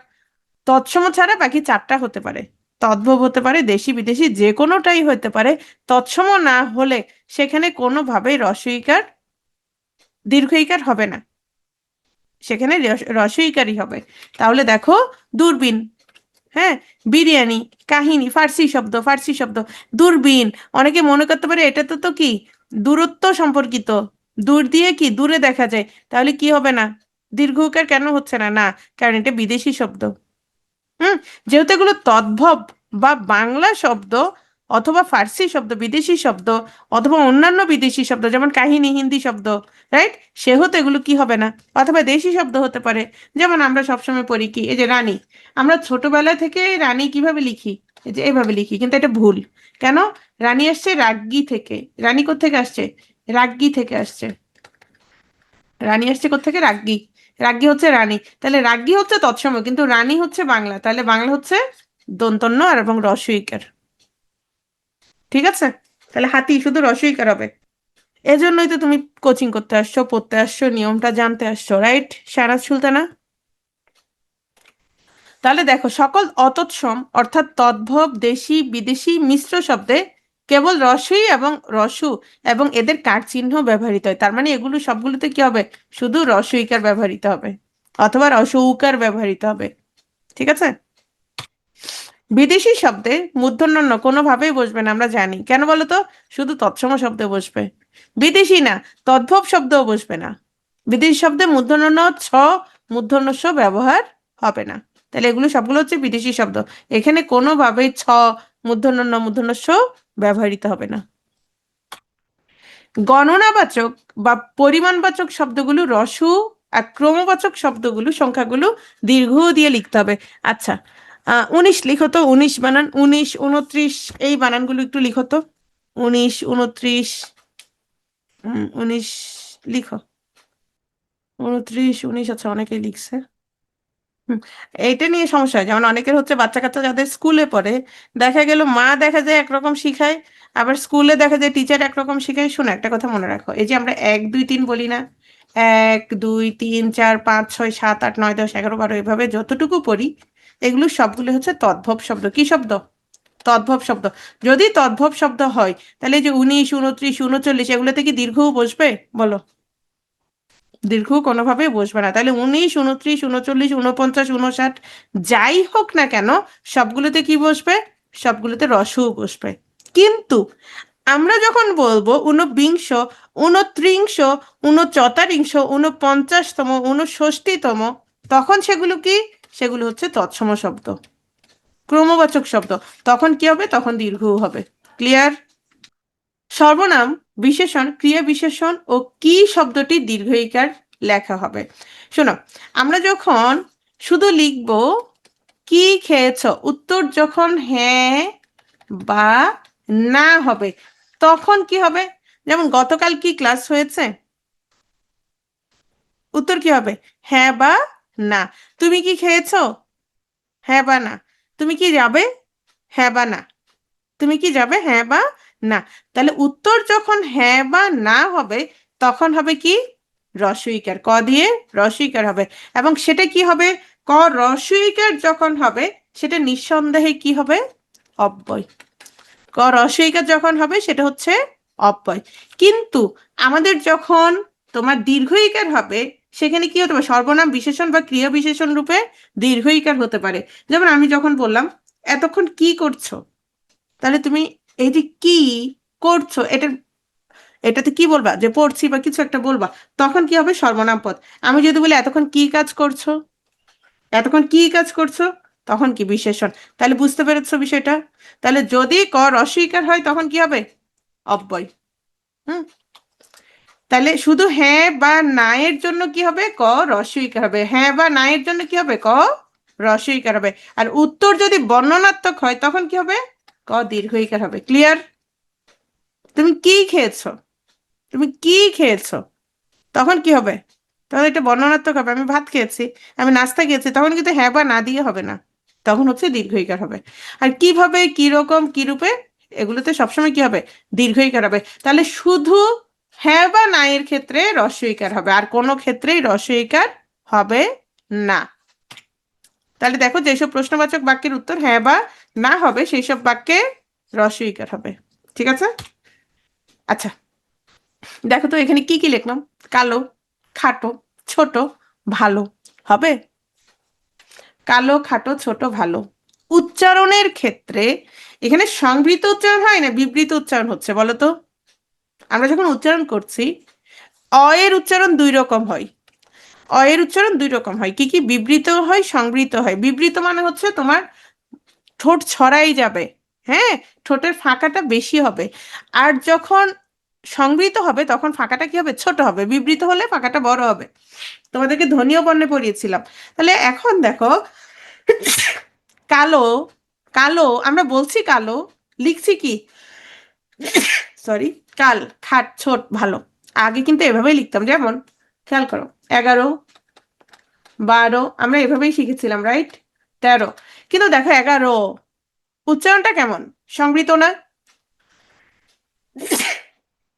তৎসম ছাড়া বাকি চারটা হতে পারে। তদ্ভব হতে পারে, দেশি বিদেশি যে কোনোটাই হতে পারে। তৎসম না হলে সেখানে কোনোভাবেই রস্বইকার, দীর্ঘ ইকার হবে না, সেখানে রস্বইকারই হবে। তাহলে দেখো, দূরবীন, হ্যাঁ, বিরিয়ানি, কাহিনী, ফার্সি শব্দ, ফার্সি শব্দ। দূরবীন, অনেকে মনে করতে পারে এটা তো কি দূরত্ব সম্পর্কিত, দূর দিয়ে কি দূরে দেখা যায়, তাহলে কি হবে না? দীর্ঘকার কেন হচ্ছে না? না, কারণ এটা বিদেশি শব্দ। হুম। যেহেতু এগুলো তদ্ভব বা বাংলা শব্দ, অথবা ফার্সি শব্দ, বিদেশি শব্দ, অথবা অন্যান্য বিদেশি শব্দ যেমন কাহিনী, হিন্দি শব্দ, রাইট, সেহেতু এগুলো কি হবে না? অথবা দেশি শব্দ হতে পারে। যেমন আমরা সবসময় পড়ি কি, এই যে রানী, আমরা ছোটবেলা থেকে রানী কিভাবে লিখি? এই যে এইভাবে লিখি, কিন্তু এটা ভুল। কেন? রানী আসছে রাজ্ঞী থেকে। রানী কোত্থেকে আসছে? রাজ্ঞী থেকে আসছে। রানী আসছে কোত্থেকে? রাজ্ঞী। রাজ্ঞী হচ্ছে রানী, তাহলে রাজ্ঞী হচ্ছে তৎসম, কিন্তু রানী হচ্ছে বাংলা, তাহলে বাংলা হচ্ছে দন্তন্য আর এবং রস্বইকার। ঠিক আছে? তাহলে হাতি শুধু রস্বইকার হবে। এজন্যই তো তুমি কোচিং করতে আসছো, পড়তে আসছো, নিয়মটা জানতে আসছো, রাইট শাহনাজ সুলতানা? তাহলে দেখো, সকল অতৎসম অর্থাৎ তদ্ভব, দেশি, বিদেশি, মিশ্র শব্দে কেবল রস্বই এবং রস্যু এবং এদের কার চিহ্ন ব্যবহৃত হয়। তার মানে এগুলো সবগুলোতে কি হবে? শুধু রস্বইকার ব্যবহৃত হবে, অথবা রস্বউকার ব্যবহৃত হবে। ঠিক আছে? বিদেশি শব্দে মূর্ধন্য ণ কোনোভাবেই বসবে না, আমরা জানি। কেন বলো তো? শুধু তৎসম শব্দে বসবে। বিদেশি না, তদ্ভব শব্দও বসবে না। বিদেশি শব্দে মূর্ধন্য ণ, ছ, মূর্ধন্য ষ ব্যবহার হবে না। তাহলে এগুলো সবগুলো হচ্ছে বিদেশি শব্দ। এখানে কোনোভাবেই ছ, মূর্ধন্য ণ, মূর্ধন্য ষ ব্যবহৃত হবে না। গণনাবাচক বা পরিমাণবাচক শব্দগুলো রসু, আর ক্রমবাচক শব্দগুলো, সংখ্যাগুলো দীর্ঘ দিয়ে লিখতে হবে। আচ্ছা, 19 লিখো তো। 19 বানান, 19, 29, এই বানানগুলো একটু লিখো তো। 19, 29, 19 লিখো। 29, 19, আচ্ছা অনেকেই লিখছে। হুম, এইটা নিয়ে সমস্যা হয়। যেমন অনেকের হচ্ছে বাচ্চা কাচ্চা যাদের স্কুলে পড়ে, দেখা গেল মা দেখা যায় একরকম শিখায়, আবার স্কুলে দেখা যায় টিচার একরকম শিখায়। শোনো, একটা কথা মনে রাখো, এই যে আমরা 1, 2, 3 বলি না, 1, 2, 3, 4, 5, 6, 7, 8, 9, 10, 11, 12, এভাবে যতটুকু পড়ি, এগুলো সবগুলো হচ্ছে তদ্ভব শব্দ। কি শব্দ? তদ্ভব শব্দ। যদি তদ্ভব শব্দ হয়, তাহলে এই যে 19, 29, 39, এগুলোতে কি দীর্ঘ বসবে? বলো। দীর্ঘ কোনোভাবেই বসবে না। তাহলে 19, 29, 39, 49, 59, যাই হোক না কেন, সবগুলোতে কি বসবে? সবগুলোতে রসও বসবে। কিন্তু আমরা যখন বলবো ঊনবিংশ, ঊনত্রিংশ, ঊনচতারিংশ, ঊনপঞ্চাশতম, ঊনষষ্টিতম, তখন সেগুলো কি? সেগুলো হচ্ছে তৎসম শব্দ, ক্রমবাচক শব্দ। তখন কি হবে? তখন দীর্ঘ হবে। ক্লিয়ার? সর্বনাম, বিশেষণ, ক্রিয়া বিশেষণ ও কি শব্দটি দীর্ঘইকার লেখা হবে। শোনো, আমরা যখন শুধু লিখব কি খেয়েছ, উত্তর যখন হ্যাঁ বা না হবে, তখন কি হবে? যেমন গতকাল কি ক্লাস হয়েছে, উত্তর কি হবে? হ্যাঁ বা না। তুমি কি খেয়েছো? হ্যাঁ বা না। তুমি কি যাবে? হ্যাঁ বা না। তুমি কি যাবে? হ্যাঁ বা না। তাহলে উত্তর যখন হ্যাঁ বা না হবে, তখন হবে কি? রস্বইকার। ক দিয়ে রস্বইকার হবে। এবং সেটা কি হবে? ক রস্বইকার যখন হবে, সেটা নিঃসন্দেহে কি হবে? অব্যয়। ক রস্বইকার যখন হবে, সেটা হচ্ছে অব্যয়। কিন্তু আমাদের যখন তোমার দীর্ঘইকার হবে, সেখানে কি হতে পারে? সর্বনাম, বিশেষণ বা ক্রিয়া বিশেষণ রূপে দীর্ঘইকার হতে পারে। যেমন আমি যখন বললাম এতক্ষণ কি করছো, তাহলে তুমি এই যে কি করছো, এটাতে কি বলবা? যে পড়ছি বা কিছু একটা বলবা, তখন কি হবে? সর্বনাম পদ। আমি যদি বলি এতক্ষণ কি কাজ করছো, এতক্ষণ কি কাজ করছো, তখন কি? বিশেষণ। তাহলে বুঝতে পেরেছো বিষয়টা? তাহলে যদি ক অস্বীকার হয়, তখন কি হবে? অব্যয়। হুম, তাহলে শুধু হ্যাঁ বা না এর জন্য কি হবে? ক রস্বইকার হবে। হ্যাঁ বা না এর জন্য কি হবে? ক রস্বইকার হবে। আর উত্তর যদি বর্ণনাত্মক হয়, তখন কি হবে? ক দীর্ঘইকার হবে। ক্লিয়ার? তুমি কি খেয়েছো, তুমি কি খেয়েছো, তখন কি হবে? তখন এটা বর্ণনাত্মক হবে। আমি ভাত খেয়েছি, আমি নাস্তা খেয়েছি, তখন কিন্তু হ্যাঁ বা না দিয়ে হবে না, তখন হচ্ছে দীর্ঘইকার হবে। আর কিভাবে, কি রকম, কি রূপে, এগুলোতে সবসময় কি হবে? দীর্ঘইকার হবে। তাহলে শুধু হ্যাঁ বা না এর ক্ষেত্রে রস্বইকার হবে, আর কোনো ক্ষেত্রেই রস্বইকার হবে না। তাহলে দেখো, যেসব প্রশ্নবাচক বাক্যের উত্তর হ্যাঁ বা না হবে, সেই সব বাক্যে রস্বইকার হবে। ঠিক আছে? আচ্ছা, দেখো তো এখানে কি কি লিখলাম। কালো, খাটো, ছোট, ভালো হবে। কালো, খাটো, ছোট, ভালো। উচ্চারণের ক্ষেত্রে এখানে সংবৃত উচ্চারণ হয় না বিবৃত উচ্চারণ হচ্ছে, বলো তো? আমরা যখন উচ্চারণ করছি, অ এর উচ্চারণ দুই রকম হয়। অ এর উচ্চারণ দুই রকম হয়। কি কি? বিবৃত হয়, সংবৃত হয়। বিবৃত মানে হচ্ছে তোমার ঠোঁট ছড়াই যাবে, হ্যাঁ, ঠোঁটের ফাঁকাটা বেশি হবে। আর যখন সংবৃত হবে, তখন ফাঁকাটা কি হবে? ছোট হবে। বিবৃত হলে ফাঁকাটা বড় হবে। তোমাদেরকে ধ্বনীয় বর্ণে পড়িয়েছিলাম। তাহলে এখন দেখো, কালো, কালো আমরা বলছি কালো, লিখছি কি? সরি, কাল, খাট, ছোট, ভালো। আগে কিন্তু এভাবেই লিখতাম। যেমন খেয়াল করো, 11, 12 আমরা এভাবেই শিখেছিলাম, রাইট? 13। কিন্তু দেখো 11 উচ্চারণটা কেমন? সংবৃত না?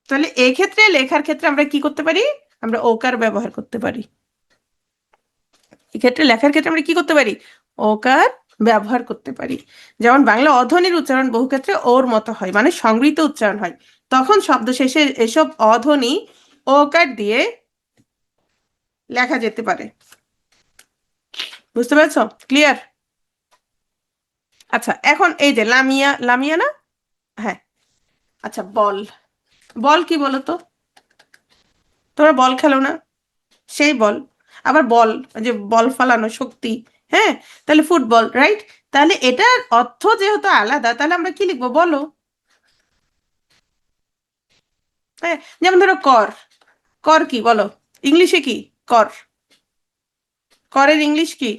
তাহলে এক্ষেত্রে লেখার ক্ষেত্রে আমরা কি করতে পারি? আমরা ওকার ব্যবহার করতে পারি। এক্ষেত্রে লেখার ক্ষেত্রে আমরা কি করতে পারি? ওকার ব্যবহার করতে পারি। যেমন বাংলা অধ্বনির উচ্চারণ বহু ক্ষেত্রে ওর মতো হয়, মানে সংগৃহীত উচ্চারণ হয়। তখন শব্দ শেষে এসব অধ্বনি ওকার দিয়ে লেখা যেতে পারে। বুঝতে পেরেছো? ক্লিয়ার? আচ্ছা, এখন এই যে লামিয়া, লামিয়া না? হ্যাঁ। আচ্ছা, বল। বল কি বলো তো? তোমরা বল খেলো না? সেই বল। আবার বল, ওই যে বল ফালানো শক্তি। হ্যাঁ, তাহলে ফুটবল, রাইট? তাহলে এটার অর্থ যেহেতু আলাদা, তাহলে আমরা কি লিখবো বলো? হ্যাঁ, যেমন ধরো কর। কর কি বলো? ইংলিশে কি কর? করের ইংলিশ কি?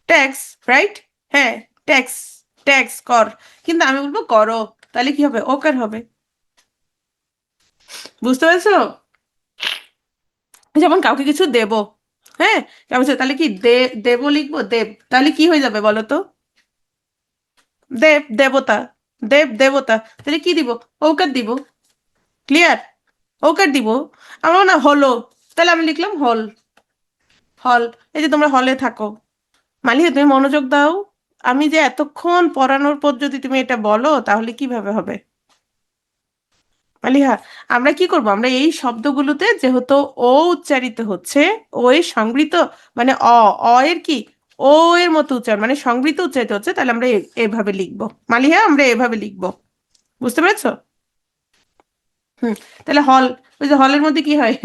Tax, right? হ্যাঁ, ট্যাক্স। ট্যাক্স, কর। কিন্তু আমি বলবো করো, তাহলে কি হবে? ওকার হবে। বুঝতে পেরেছো? যেমন কাউকে কিছু দেব। হ্যাঁ, কাউকে তাহলে কি দেব লিখবো, দেব। তাহলে কি হয়ে যাবে বলো তো? দেব, দেবতা। দেব, দেবতা। তাহলে কি দিব? ওকার দিব। ক্লিয়ার? ওকার দিব। আমার না হলো, তাহলে আমি লিখলাম হল। হল। এই যে তোমরা হলে থাকো, মালিহা তুমি মনোযোগ দাও। আমি যে এতক্ষণ পড়ানোর পর যদি তুমি এটা বলো, তাহলে কিভাবে হবে? মালিহা, আমরা কি করব? আমরা এই শব্দগুলোতে যেহেতু ও উচ্চারিত হচ্ছে, ও এর সংবৃত, মানে অ এর কি, ও এর মতো উচ্চারণ, মানে সংবৃত উচ্চারিত হচ্ছে, তাহলে আমরা এভাবে লিখবো। মালিহা, আমরা এভাবে লিখবো। বুঝতে পেরেছো? হুম। তাহলে হল। ওই যে হলের মধ্যে কি হয়,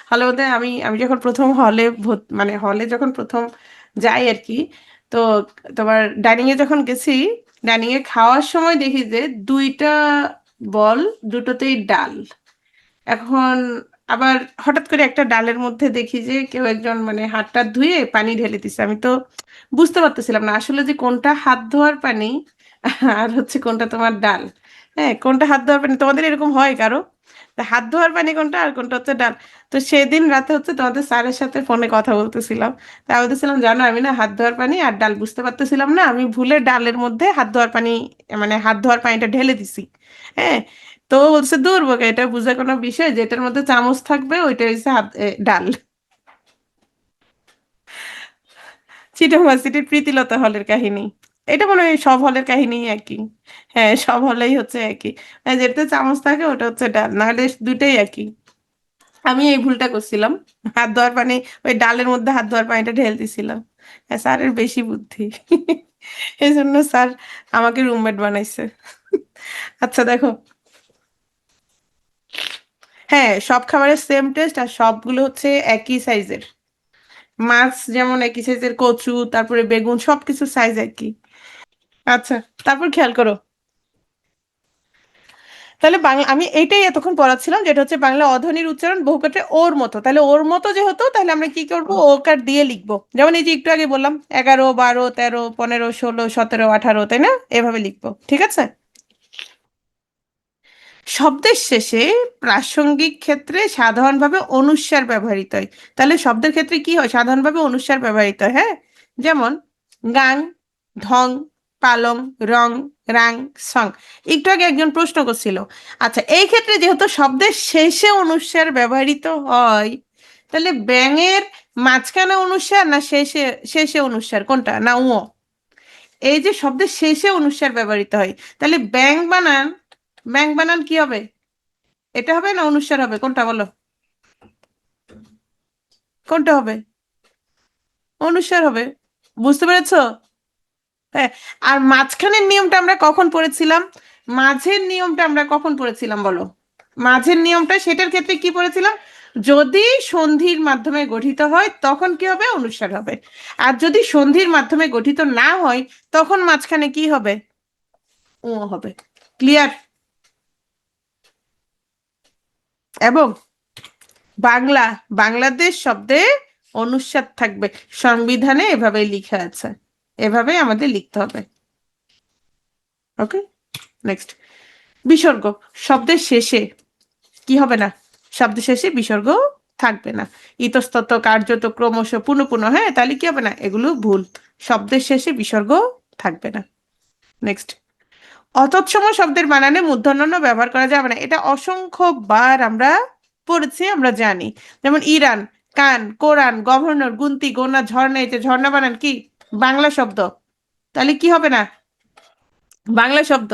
হলের মধ্যে আমি আমি যখন প্রথম হলে মানে হলে যখন প্রথম যাই আর কি, তো তোমার ডাইনিং এ যখন গেছি, ডাইনিং এ খাওয়ার সময় দেখি যে দুইটা বল, দুটোতেই ডাল। এখন আবার হঠাৎ করে একটা ডালের মধ্যে দেখি যে কেউ একজন মানে হাতটা ধুয়ে পানি ঢেলে দিছে। আমি তো বুঝতে পারতেছিলাম না আসলে যে কোনটা হাত ধোয়ার পানি আর হচ্ছে কোনটা তোমার ডাল। হ্যাঁ, কোনটা হাত ধোয়ার পানি? তোমাদের এরকম হয় কারো? তা হাত ধোয়ার পানি কোনটা আর কোনটা হচ্ছে ডাল? তো সেদিন রাতে হচ্ছে তোমাদের স্যারের সাথে ফোনে কথা বলতেছিলাম। তা বলতেছিলাম, জানো আমি না হাত ধোয়ার পানি আর ডাল বুঝতে পারতেছিলাম না, আমি ভুলে ডালের মধ্যে হাত ধোয়ার পানি, মানে হাত ধোয়ার পানিটা ঢেলে দিছি। হ্যাঁ। তো ও বলছে, দূর বোকা, এটা বুঝে কোনো বিষয়? যেটার মধ্যে চামচ থাকবে ওইটা হচ্ছে ডাল। চিটং ভার্সিটির প্রীতিলতা হলের কাহিনী। এটা মনে হয় সব হলের কাহিনী একই। হ্যাঁ, সব হলেই হচ্ছে একই। যেটাতে চামচ থাকে ওটা হচ্ছে ডাল, নাহলে দুইটাই একই। আমি এই ভুলটা করছিলাম, হাত ধোয়ার পানি, ওই ডালের মধ্যে হাত ধোয়ার পানিটা ঢেলে দিছিলাম। হ্যাঁ, স্যারের বেশি বুদ্ধি। এই জন্য স্যার আমাকে রুমমেট বানাইছে। আচ্ছা দেখো, হ্যাঁ সব খাবারের সেম টেস্ট, আর সবগুলো হচ্ছে একই সাইজের। মাছ যেমন একই সাইজের, কচু, তারপরে বেগুন, সবকিছু সাইজ একই। আচ্ছা, তারপর খেয়াল করো। তাহলে বাংলা আমি এইটাই এতক্ষণ পড়াচ্ছিলাম, যেটা হচ্ছে বাংলা অধ্বনির উচ্চারণ বহুক্ষেত্রে ওর মতো। তাহলে ওর মতো যেহেতু, তাহলে আমরা কি করবো? ওকার দিয়ে লিখবো। যেমন এই যে একটু আগে বললাম, 11, 12, 13, 15, 16, 17, 18, তাই না? এভাবে লিখবো, ঠিক আছে? শব্দের শেষে প্রাসঙ্গিক ক্ষেত্রে সাধারণভাবে অনুস্বার ব্যবহৃত হয়। তাহলে শব্দের ক্ষেত্রে কি হয়? সাধারণভাবে অনুস্বার ব্যবহৃত হয়। হ্যাঁ, যেমন গাং, ঢং, পালং, রং, রাং, সং। একটু আগে একজন প্রশ্ন করছিল। আচ্ছা, এই ক্ষেত্রে যেহেতু শব্দের শেষে অনুস্বার ব্যবহৃত হয়, তাহলে ব্যাঙের মাঝখানে অনুস্বার না শেষে? শেষে অনুস্বার কোনটা? না ও? এই যে শব্দের শেষে অনুস্বার ব্যবহৃত হয়, তাহলে ব্যাং বানান, ব্যাং বানান কি হবে? এটা হবে না অনুস্বার হবে? কোনটা বলো? কোনটা হবে? অনুস্বার হবে। বুঝতে পেরেছো? হ্যাঁ। আর মাঝখানের নিয়মটা আমরা কখন পড়েছিলাম? মাঝের নিয়মটা আমরা কখন পড়েছিলাম বলো? মাঝের নিয়মটা, সেটার ক্ষেত্রে কি পড়েছিলাম? যদি সন্ধির মাধ্যমে গঠিত হয় তখন কি হবে? অনুস্বার হবে। আর যদি সন্ধির মাধ্যমে গঠিত না হয়, তখন মাঝখানে কি হবে? ও হবে। ক্লিয়ার? এবং বাংলা, বাংলাদেশ শব্দে অনুস্বার থাকবে। সংবিধানে এভাবেই লিখা আছে, এভাবেই আমাদের লিখতে হবে। ওকে, নেক্সট। বিসর্গ। শব্দের শেষে কি হবে না? শব্দের শেষে বিসর্গ থাকবে না। ইতস্তত, কার্যত, ক্রমশ, পুনঃ পুনঃ। হ্যাঁ, তাহলে কি হবে না? এগুলো ভুল। শব্দের শেষে বিসর্গ থাকবে না। নেক্সট। অতৎসম শব্দের বানানে মূর্ধন্য ব্যবহার করা যাবে না। এটা অসংখ্য বার আমরা পড়েছি, আমরা জানি। যেমন ইরান, কান, কোরআন, গভর্নর, গুনতি, গোনা, ঝর্ণা। এই যে ঝর্ণা বানান কি? বাংলা শব্দ। তাহলে কি হবে না? বাংলা শব্দ।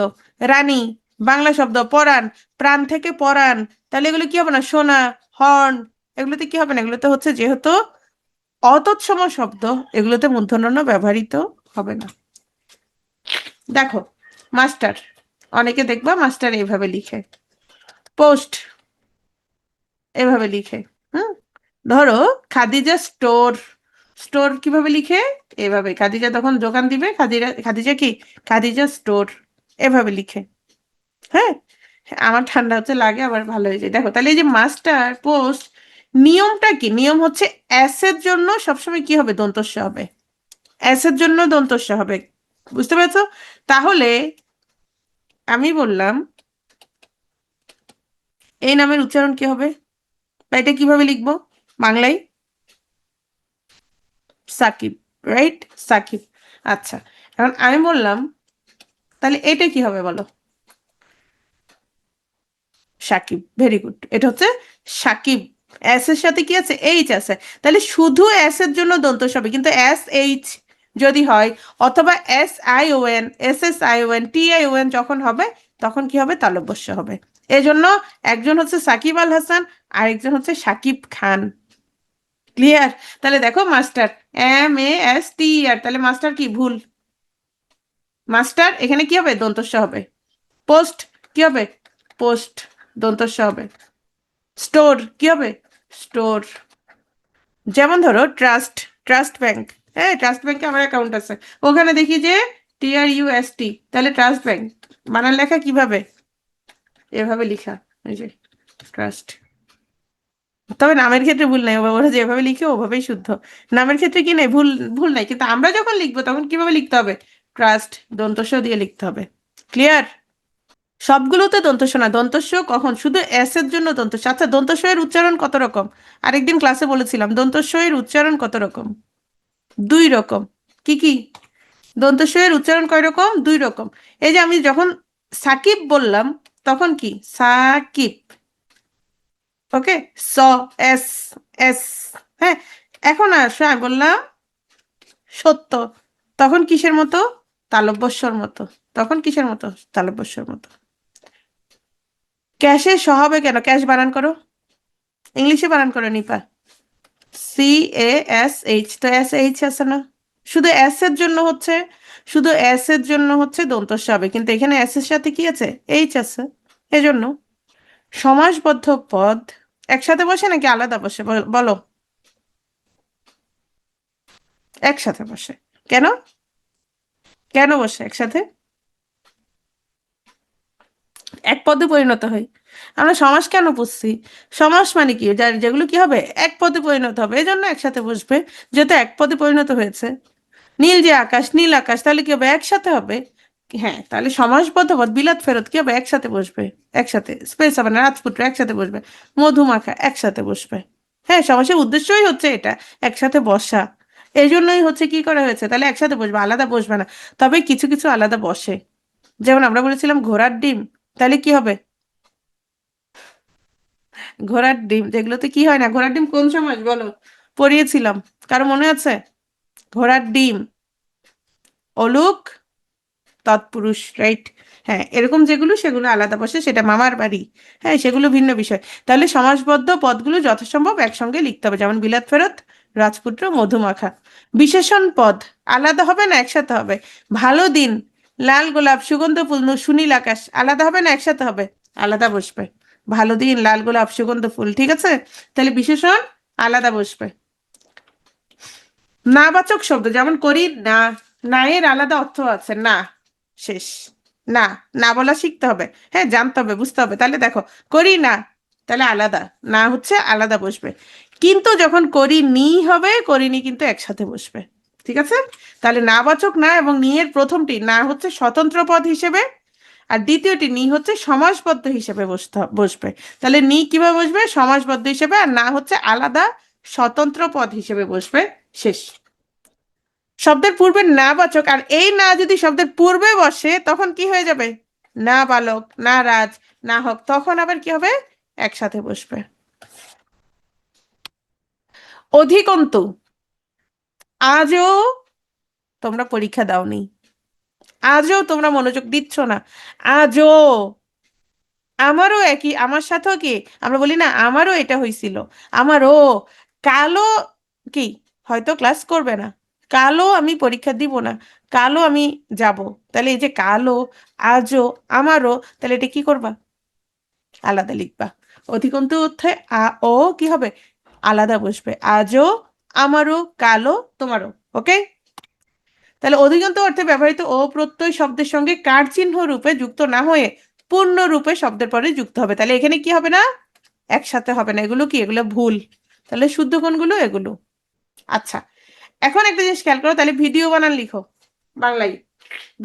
রানী, বাংলা শব্দ। পরাণ, প্রাণ থেকে পরাণ। তাহলে এগুলো কি হবে না? সোনা, হর্ন। এগুলোতে কি হবে না? এগুলোতে হচ্ছে যেহেতু অতৎসম শব্দ এগুলোতে মূর্ধন্য ব্যবহৃত হবে না। দেখো, মাস্টার, অনেকে দেখবা মাস্টার এইভাবে লিখে, পোস্ট এভাবে লিখে। হুম, ধরো খাদিজা স্টোর, স্টোর কিভাবে লিখে? এভাবে। খাদিজা তখন দোকান দিবে, খাদিজা, খাদিজা কি, খাদিজা স্টোর, এভাবে লিখে। হ্যাঁ, আমার ঠান্ডা হচ্ছে লাগে, আবার ভালো হয়ে যায়। দেখো তাহলে এই যে মাস্টার, পোস্ট, নিয়মটা কি? নিয়ম হচ্ছে এস এর জন্য সবসময় কি হবে? দন্তস্ব হবে। এস এর জন্য দন্তস্ব হবে, বুঝতে পেরেছো? তাহলে আমি বললাম এই নামের উচ্চারণ কি হবে, বা এটা কিভাবে লিখবো বাংলায়? সাকিব, রাইট, সাকিব। আচ্ছা, এখন আমি বললাম তাহলে এটা কি হবে বলো? সাকিব, ভেরি গুড, এটা হচ্ছে সাকিব। এস এর সাথে কি আছে? এইচ আছে। তাহলে শুধু এস এর জন্য দন্তস হবে, কিন্তু এস এইচ যদি হয়, অথবা S I O N, S S I O N, T I O N যখন হবে, তখন কি হবে? তালব্যস্য হবে। এজন্য একজন হচ্ছে সাকিব আল হাসান, আরেকজন হচ্ছে সাকিব খান। ক্লিয়ার? তাহলে দেখো master, M A S T R, তাহলে মাস্টার কি? ভুল। মাস্টার এখানে কি হবে? দন্তস্য হবে। পোস্ট কি হবে? পোস্ট, দন্তস্য হবে। স্টোর কি হবে? স্টোর। যেমন ধরো ট্রাস্ট, ট্রাস্ট ব্যাংক, হ্যাঁ, ট্রাস্ট ব্যাংকে আমার অ্যাকাউন্ট আছে, ওখানে দেখি যে TRUST, তাহলে ট্রাস্ট ব্যাংক বানান লেখা কিভাবে? এভাবে লিখা, এই যে ট্রাস্ট। তবে নামের ক্ষেত্রে ভুল নাই, ওরা যেভাবে লিখে ওভাবেই শুদ্ধ। নামের ক্ষেত্রে কি নাই, ভুল, ভুল নাই, কিন্তু আমরা যখন লিখবো তখন কিভাবে লিখতে হবে? ট্রাস্ট, দন্তস্ব দিয়ে লিখতে হবে। ক্লিয়ার? সবগুলোতে দন্তস্ব না, দন্তস্ব কখন? শুধু এস এর জন্য দন্তস্ব। আচ্ছা, দন্তস্ব এর উচ্চারণ কত রকম? আরেকদিন ক্লাসে বলেছিলাম, দন্তস্ব এর উচ্চারণ কত রকম? দুই রকম। কি কি? দন্তস্ব এর উচ্চারণ কয় রকম? দুই রকম। এই যে আমি যখন সাকিব বললাম, তখন কি? সাকিব, ওকে, স, এস, এস। হ্যাঁ, এখন আসো, আমি বললাম সত্য, তখন কিসের মতো? তালব্যস্যর মতো। তখন কিসের মতো? তালব্যস্যর মতো। ক্যাশে স হবে কেন? ক্যাশ বানান করো, ইংলিশে বানান করো নিপা। CASH, তো SH আছে না? শুধু এস এর জন্য হচ্ছে, শুধু এস এর জন্য হচ্ছে দন্তস্ব হবে, কিন্তু এখানে এস এর সাথে কি আছে? এইচ আছে। এজন্য সমাসবদ্ধ পদ একসাথে বসে নাকি আলাদা বসে বলো? একসাথে বসে। কেন? কেন বসে একসাথে? এক পদে পরিণত হয়। আমরা সমাস কেন বুঝছি? সমাস মানে কি, যার যেগুলো কি হবে? এক পদে পরিণত হবে, এই জন্য একসাথে বসবে, যেহেতু এক পদে পরিণত হয়েছে। নীল যে আকাশ, নীল আকাশ, তাহলে কি হবে? একসাথে হবে। হ্যাঁ, তাহলে সমাসবদ্ধ পদ বিলাত ফেরত কি হবে? একসাথে বসবে। একসাথে, স্পেস হবে না, রাজপুত্র একসাথে বসবে, মধুমাখা একসাথে বসবে। হ্যাঁ, সমাসের উদ্দেশ্যই হচ্ছে এটা, একসাথে বসা। এই জন্যই হচ্ছে কি করা হয়েছে, তাহলে একসাথে বসবে, আলাদা বসবে না। তবে কিছু কিছু আলাদা বসে, যেমন আমরা বলেছিলাম ঘোড়ার ডিম, তাহলে কি হবে? ঘোড়ার ডিম, যেগুলোতে কি হয় না, ঘোড়ার ডিম কোন সমাস বলো? পড়িয়েছিলাম, কারো মনে আছে? ঘোড়ার ডিম, অলোক তৎপুরুষ, রাইট। হ্যাঁ, এরকম যেগুলো সেগুলো আলাদা বসে, সেটা মামার বাড়ি। হ্যাঁ, সেগুলো ভিন্ন বিষয়। তাহলে সমাসবদ্ধ পদগুলো যথাসম্ভব একসঙ্গে লিখতে হবে, যেমন বিলাত ফেরত, রাজপুত্র, মধুমাখা। বিশেষণ পদ আলাদা হবে না একসাথে হবে? ভালো দিন, লাল গোলাপ, সুগন্ধ ফুল, সুনীল আকাশ, আলাদা হবে না একসাথে হবে? আলাদা বসবে। ভালো দিন, লাল গোলাপ, সুগন্ধ ফুল, ঠিক আছে? তাহলে বিশেষণ আলাদা বসবে। নাবাচক শব্দ যেমন করি না, না এর আলাদা অর্থ আছে না, শেষ। না, না বলা শিখতে হবে, হ্যাঁ, জানতে হবে, বুঝতে হবে। তাহলে দেখো, করি না, তাহলে আলাদা, না হচ্ছে আলাদা বসবে। কিন্তু যখন করি নি হবে, করিনি কিন্তু একসাথে বসবে। ঠিক আছে? তাহলে নাবাচক না এবং নি এর প্রথমটি না হচ্ছে স্বতন্ত্র পদ হিসেবে, আর দ্বিতীয়টি নি হচ্ছে সমাসবদ্ধ হিসেবে বসবে। তাহলে নি কিভাবে বসবে? সমাসবদ্ধ হিসেবে, আর না হচ্ছে আলাদা স্বতন্ত্র পদ হিসেবে বসবে। শেষ। শব্দের পূর্বে না বাচক, আর এই না যদি শব্দের পূর্বে বসে তখন কি হয়ে যাবে? না বালক, না রাজ, না হোক, তখন আবার কি হবে? একসাথে বসবে। অধিকন্তু, আজও তোমরা পরীক্ষা দাওনি, আজও তোমরা মনোযোগ দিচ্ছ না, আজও আমারও একই, আমার সাথেও কি, আমরা বলি না আমারও এটা হয়েছিল, আমারও কালো, কি হয়তো ক্লাস করবে না, কালও আমি পরীক্ষা দিব না, কালও আমি যাব। তাহলে এই যে কালও, আজও, আমারও, তাহলে এটা কি করবা? আলাদা লিখবা। অধিকন্তু অর্থে ও কি হবে? আলাদা বসবে। আজও, আমারও, কালও, তোমারও। ওকে। তাহলে অধিকন্তু অর্থে ব্যবহৃত ও প্রত্যয় শব্দের সঙ্গে কার চিহ্ন রূপে যুক্ত না হয়ে পূর্ণ রূপে শব্দের পরে যুক্ত হবে। তাহলে এখানে কি হবে না? একসাথে হবে না। এগুলো কি? এগুলো ভুল। তাহলে শুদ্ধ কোনগুলো? এগুলো। আচ্ছা, এখন একটা জিনিস খেয়াল করো, তাহলে ভিডিও বানান লিখো বাংলায়।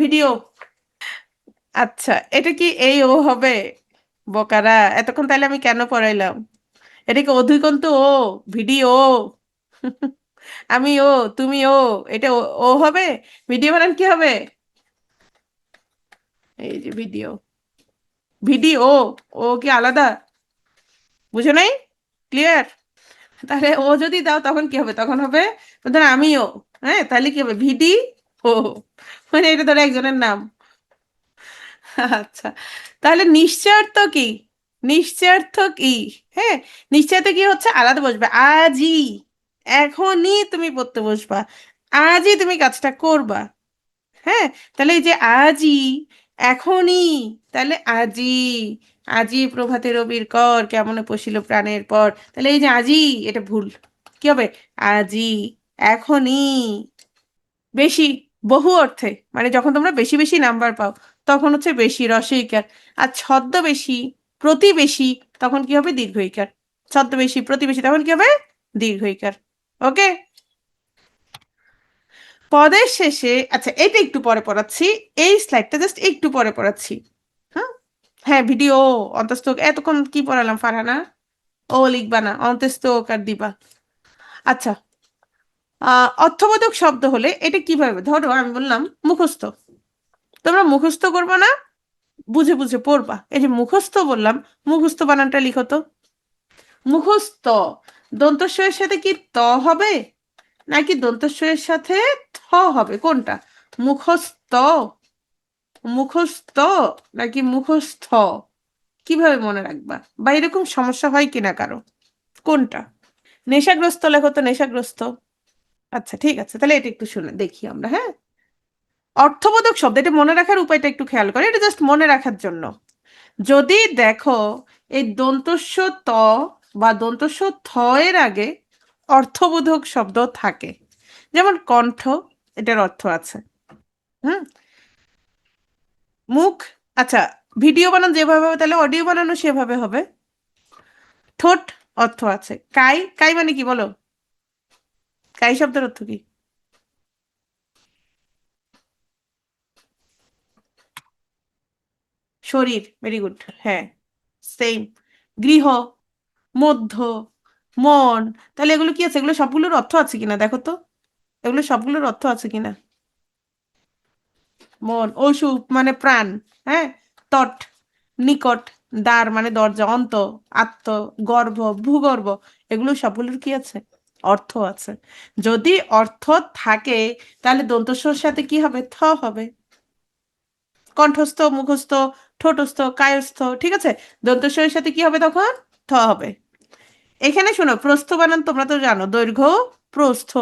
ভিডিও। আচ্ছা, এটা কি এই ও হবে? বোকারা, এতক্ষণ তাহলে আমি কেন পড়াইলাম? এটা কি অধিকন্তু ও? ভিডিও। আমি ও, তুমি ও, এটা ও ও হবে? ভিডিও বানান কি হবে? এই যে ভিডিও। ভিডিও। ও কি আলাদা? বুঝো নাই? ক্লিয়ার? তাহলে ও যদি দাও তখন কি হবে? তখন হবে ধরো আমিও। হ্যাঁ, তাহলে কি হবে? ভিডি ও। মানে এটা ধরো একজনের নাম। আচ্ছা, তাহলে নিশ্চয়ার্থ কি? নিশ্চয়ার্থ কি? হ্যাঁ, নিশ্চয়ার্থ কি হচ্ছে? আলাদা বসবে। আজই, এখনই তুমি পড়তে বসবা, আজই তুমি কাজটা করবা। হ্যাঁ, তাহলে এই যে আজই, এখনই, তাহলে আজই। আজি প্রভাতে রবির কর, কেমনে পশিল প্রাণের পর। তাহলে এই যে আজই, এটা ভুল। কি হবে? আজই, এখনই। বেশি, বহু অর্থে, মানে যখন তোমরা বেশি বেশি নাম্বার পাও তখন হচ্ছে বেশি, রসইকার। আর ছদ্মবেশী, প্রতিবেশী, তখন কি হবে? দীর্ঘইকার। ছদ্মবেশী, প্রতিবেশী, তখন কি হবে? দীর্ঘইকার। ওকে। পদের শেষে, আচ্ছা এটা একটু পরে পড়াচ্ছি, এই স্লাইডটা জাস্ট একটু পরে পড়াচ্ছি। হ্যাঁ, হ্যাঁ ভিডিও। অন্তস্থ, এতক্ষণ কি পড়ালাম ফারহানা? ও লিখবা না, অন্তস্থ ওকার দিবা। আচ্ছা, অর্থবোধক শব্দ হলে এটা কিভাবে? ধরো আমি বললাম মুখস্থ, তোমরা মুখস্থ করবে না, বুঝে বুঝে পড়বা। এই যে মুখস্থ বললাম, মুখস্থ বানানটা লিখো তো। মুখস্থ, দন্তস্বয়ের সাথে কি ত হবে নাকি দন্তস্বয়ের সাথে থ হবে? কোনটা? মুখস্থ, মুখস্থ নাকি মুখস্থ? কিভাবে মনে রাখবা? বা এরকম সমস্যা হয় কিনা কারো? কোনটা? নেশাগ্রস্ত লেখো তো, নেশাগ্রস্ত। আচ্ছা ঠিক আছে, তাহলে এটা একটু শুনে দেখি আমরা। হ্যাঁ, অর্থবোধক শব্দ, এটা মনে রাখার উপায়টা একটু খেয়াল করে, এটা জাস্ট মনে রাখার জন্য। যদি দেখো এই দন্তস্ব ত বা দন্তস্ব থ এর আগে অর্থবোধক শব্দ থাকে, যেমন কণ্ঠ, এটার অর্থ আছে। হুম। মুখ, আচ্ছা, ভিডিও বানানো যেভাবে হবে তাহলে অডিও বানানো সেভাবে হবে। ঠোঁট, অর্থ আছে। কাই, কাই মানে কি বলো? কাই শব্দের অর্থ কি? শরীর, ভেরি গুড। হ্যাঁ, সেম। গৃহ, মধ্য, মন, তাহলে এগুলো কি আছে? এগুলো সবগুলোর অর্থ আছে কিনা দেখো তো, এগুলো সবগুলোর অর্থ আছে কিনা। মন, অসুখ মানে প্রাণ। হ্যাঁ, তট, নিকট, দ্বার মানে দরজা, অন্ত, আত্ম, গর্ভ, ভূগর্ভ, এগুলো সবগুলোর কি আছে? অর্থ আছে। যদি অর্থ থাকে তাহলে দন্তস্বর সাথে কি হবে? থ হবে। কণ্ঠস্থ, মুখস্থ, ঠোঁটস্থ, কায়স্থ, ঠিক আছে। দন্তস্বরের সাথে কি হবে তখন? থ হবে। এখানে শোনো, প্রস্থ বানান তোমরা তো জানো, দৈর্ঘ্য, প্রস্থ।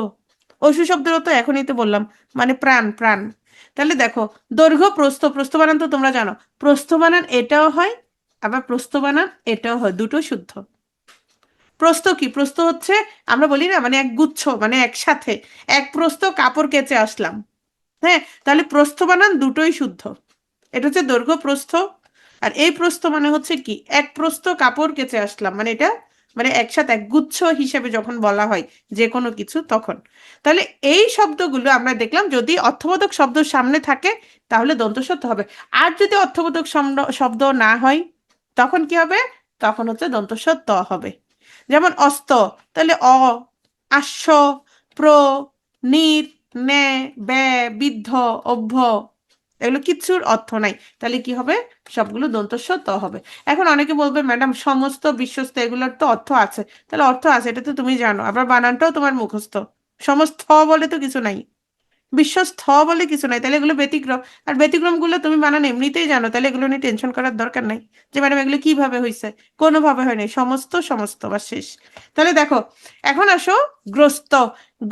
অসু শব্দের তো এখনই তো বললাম, মানে প্রাণ, প্রাণ। তাহলে দেখো, দৈর্ঘ্য, প্রস্থ, প্রস্থ বানান তো তোমরা জানো। প্রস্থ বানান এটাও হয়, আবার প্রস্থ বানান এটাও হয়, দুটো শুদ্ধ। প্রস্থ কি? প্রস্থ হচ্ছে, আমরা বলি না, মানে এক গুচ্ছ, মানে একসাথে এক প্রস্থ কাপড় কেচে আসলাম। হ্যাঁ, তাহলে প্রস্থ বানান দুটোই শুদ্ধ। এটা হচ্ছে দৈর্ঘ্য প্রস্থ। আর এই প্রস্থ মানে হচ্ছে কি? এক প্রস্থ কাপড় কেচে আসলাম, মানে এটা, মানে একসাথে এক গুচ্ছ হিসেবে যখন বলা হয় যে কোনো কিছু তখন। তাহলে এই শব্দগুলো আমরা দেখলাম, যদি অর্থবোধক শব্দ সামনে থাকে তাহলে দন্তস্ব ত হবে। আর যদি অর্থবোধক শব্দ না হয় তখন কি হবে? তখন হচ্ছে দন্তস্ব ত হবে। যেমন অস্ত, তাহলে অ, আস্য, প্র, নির, ন্যা, ব্যা, বিদ্ধ, অভ্য, এগুলো কিচ্ছুর অর্থ নাই। তাহলে কি হবে? সবগুলো দন্তস্ব ত হবে। এখন অনেকে বলবে ম্যাডাম সমস্ত, বিশ্বস্ত, এগুলোর তো অর্থ আছে। তাহলে অর্থ আছে, এটা তো তুমি জানো, আবার বানানটাও তোমার মুখস্থ। সমস্ত বলে তো কিছু নাই। বিশ্বস্থ বলে কিছু নাই, তাহলে এগুলো ব্যতিক্রম। আর ব্যতিক্রমগুলো তুমি বানান এমনিতেই জানো, তাহলে এগুলো নিয়ে টেনশন করার দরকার নাই যে ম্যাডাম এগুলো কিভাবে হয়েছে। কোনোভাবে হয়নি, সমস্ত সমস্ত বা শেষ। তাহলে দেখো, এখন আসো গ্রস্ত।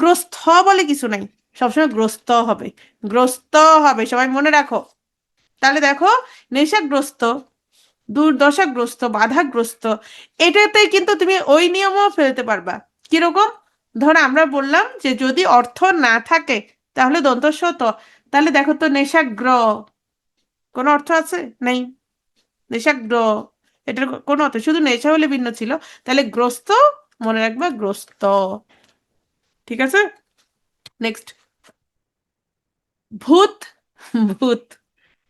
গ্রস্থ বলে কিছু নাই, সবসময় গ্রস্ত হবে, গ্রস্ত হবে, সবাই মনে রাখো। তাহলে দেখো, নেশাগ্রস্ত, দুর্দশাগ্রস্ত, বাধাগ্রস্ত, এটাতে কিন্তু তুমি ওই নিয়মও ফেলতে পারবা। কিরকম? ধরো আমরা বললাম যে যদি অর্থ না থাকে তাহলে দন্তস্ব ত। তাহলে দেখো তো, নেশাগ্র কোনো অর্থ আছে? নেই। নেশাগ্র, এটার কোনো অর্থ, শুধু নেশা হলে ভিন্ন ছিল। তাহলে গ্রস্ত, মনে রাখবা গ্রস্ত। ঠিক আছে, নেক্সট। ভূত। ভূত,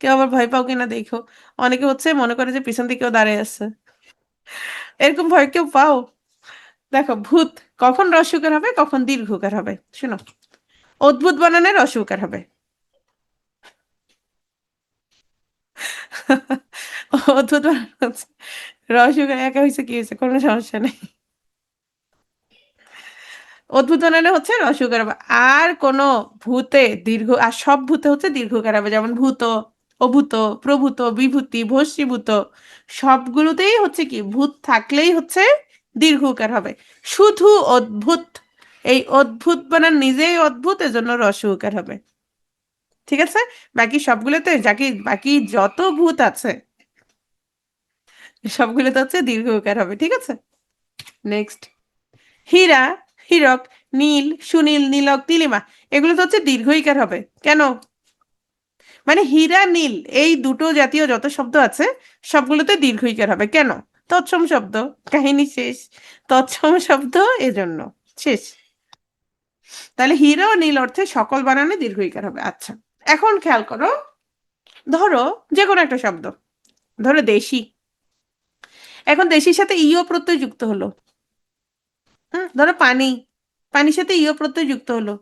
কেউ আবার ভয় পাও কিনা দেখো। অনেকে হচ্ছে মনে করে যে পিছন দিকেও দাঁড়িয়ে আছে, এরকম ভয় কেউ পাও? দেখো, ভূত কখন রস্যকার হবে, কখন দীর্ঘকার হবে, শোনো। অদ্ভুত বানানে রস্যকার হবে। অদ্ভুত বানান হচ্ছে রস্যকার, একা হয়েছে কি হয়েছে, কোনো সমস্যা নেই। অদ্ভুত বানানে হচ্ছে রস্যকার হবে। আর কোন ভূতে দীর্ঘ, আর সব ভূতে হচ্ছে দীর্ঘকার হবে, যেমন ভূত, অভূত, প্রভূত, বিভূতি, ভস্মীভূত, সবগুলোতেই হচ্ছে কি, ভূত থাকলেই হচ্ছে দীর্ঘকার হবে। শুধু অদ্ভুত, এই অদ্ভুত বানান নিজেই অদ্ভুত, এজন্য রস্যকার হবে। ঠিক আছে, বাকি সবগুলোতে, বাকি যত ভূত আছে সবগুলোতে হচ্ছে দীর্ঘকার হবে। ঠিক আছে, নেক্সট। হীরা, হীরক, নীল, সুনীল, নীলক, নীলিমা, এগুলো তো হচ্ছে দীর্ঘইকার হবে। কেন? মানে হীরা নীল এই দুটো জাতীয় যত শব্দ আছে সবগুলোতে দীর্ঘইকার হবে। কেন? তৎসম শব্দ, কাহিনী শেষ। তৎসম শব্দ, এজন্য শেষ। তাহলে হীরা ও নীল অর্থে সকল বানানে দীর্ঘইকার হবে। আচ্ছা, এখন খেয়াল করো, ধরো যে কোনো একটা শব্দ, ধরো দেশি। এখন দেশির সাথে ইও প্রত্যয় যুক্ত হলো। ধরো পানি, পানির সাথে ইও প্রত্যয় যুক্ত হলো।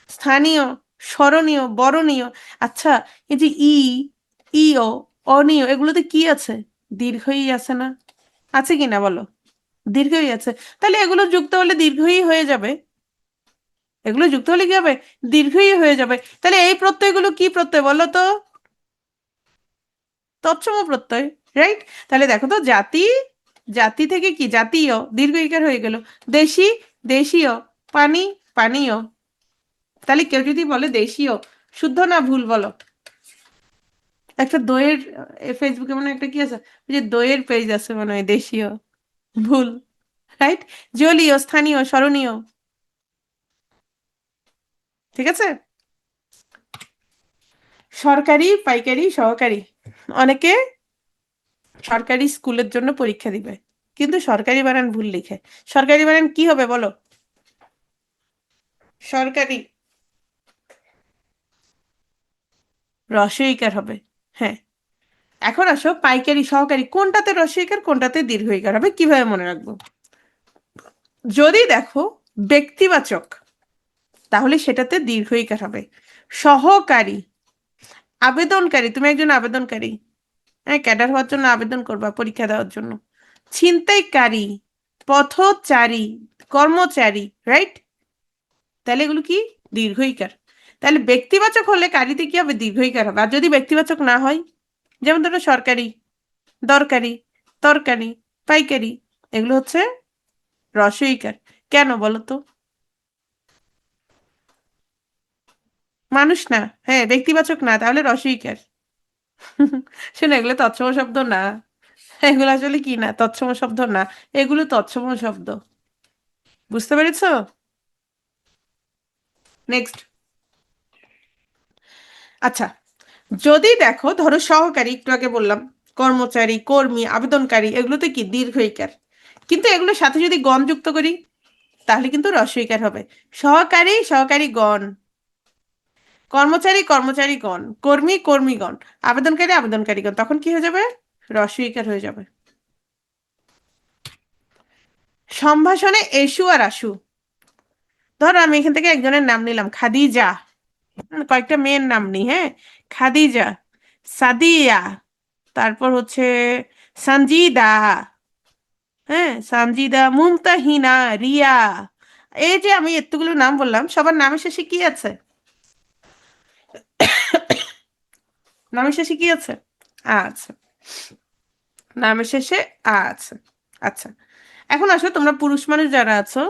স্থানীয়, স্মরণীয়, বরণীয়। আচ্ছা, এই যে ইও, অনীয়, এগুলোতে কি আছে? দীর্ঘই আছে না? আছে কি না বলো? দীর্ঘই আছে। তাহলে এগুলো যুক্ত হলে দীর্ঘই হয়ে যাবে। এগুলো যুক্ত হলে কি হবে? দীর্ঘই হয়ে যাবে। তাহলে এই প্রত্যয়গুলো কি প্রত্যয় বলো তো? তৎসম প্রত্যয়, রাইট? তাহলে দেখো তো, জাতি, জাতি থেকে কি, জাতীয়, দীর্ঘ ইকার হয়ে গেল। দেশি, দেশীয়। পানি, পানীয়। তাহলে কেউ যদি বলে দেশীয়, শুদ্ধ না ভুল বলো? একটা দইয়ের, ফেসবুকে মনে হয় একটা কি আছে, ওই যে দইয়ের পেজ আছে মনে হয়, দেশীয়, ভুল, রাইট? জলীয়, স্থানীয়, স্মরণীয়। ঠিক আছে, সরকারি, পাইকারি, সহকারী। অনেকে সরকারি স্কুলের জন্য পরীক্ষা দিবে, কিন্তু সরকারি বানান ভুল লিখে। সরকারি বানান কি হবে বলো? সরকারি, রস্বইকার হবে। হ্যাঁ, এখন আসো পাইকারি, সহকারী, কোনটাতে রস্বইকার, কোনটাতে দীর্ঘইকার হবে, কিভাবে মনে রাখবো? যদি দেখো ব্যক্তিবাচক, তাহলে সেটাতে দীর্ঘইকার হবে। সহকারী, আবেদনকারী, তুমি একজন আবেদনকারী, হ্যাঁ, ক্যাডার হওয়ার জন্য আবেদন করবা, পরীক্ষা দেওয়ার জন্য। ছিনতাইকারী, পথচারী, কর্মচারী, রাইট? তাহলে এগুলো কি? দীর্ঘইকার। তাহলে ব্যক্তিবাচক হলে কারিতে কি হবে? দীর্ঘইকার হবে। আর যদি ব্যক্তিবাচক না হয়, যেমন ধরো সরকারি, দরকারি, তরকারি, পাইকারি, এগুলো হচ্ছে রস্বইকার। কেন বলো তো? মানুষ না, হ্যাঁ, ব্যক্তিবাচক না, তাহলে রস্বইকার। শোনো, এগুলো তৎসম শব্দ না। এগুলো আসলে কি না, তৎসম শব্দ না, এগুলো তৎসম শব্দ। বুঝতে পেরেছো? নেক্সট। আচ্ছা, যদি দেখো, ধরো সহকারী, একটু আগে বললাম, কর্মচারী, কর্মী, আবেদনকারী, এগুলোতে কি দীর্ঘইকার। কিন্তু এগুলোর সাথে যদি গণ যুক্ত করি তাহলে কিন্তু রস্বইকার হবে। সহকারী, সহকারীগণ, কর্মচারী, কর্মচারীগণ, কর্মী, কর্মীগণ, আবেদনকারী, আবেদনকারীগণ, তখন কি হয়ে যাবে? রস্বইকার হয়ে যাবে। সম্ভাষণে এসু আর আসু। ধরো আমি এখান থেকে একজনের নাম নিলাম, খাদিজা। কয়েকটা মেয়ের নাম নিই, হ্যাঁ। খাদিজা, সাদিয়া, তারপর হচ্ছে সঞ্জিদা, হ্যাঁ, সঞ্জিদা, মুমতাহিনা, রিয়া। এই যে আমি এতগুলো নাম বললাম, সবার নামের শেষে কি আছে? নামের শেষে কি আছে? আ আছে। নামের শেষে আ আছে। আচ্ছা, এখন আসো তোমরা পুরুষ মানুষ যারা আছো,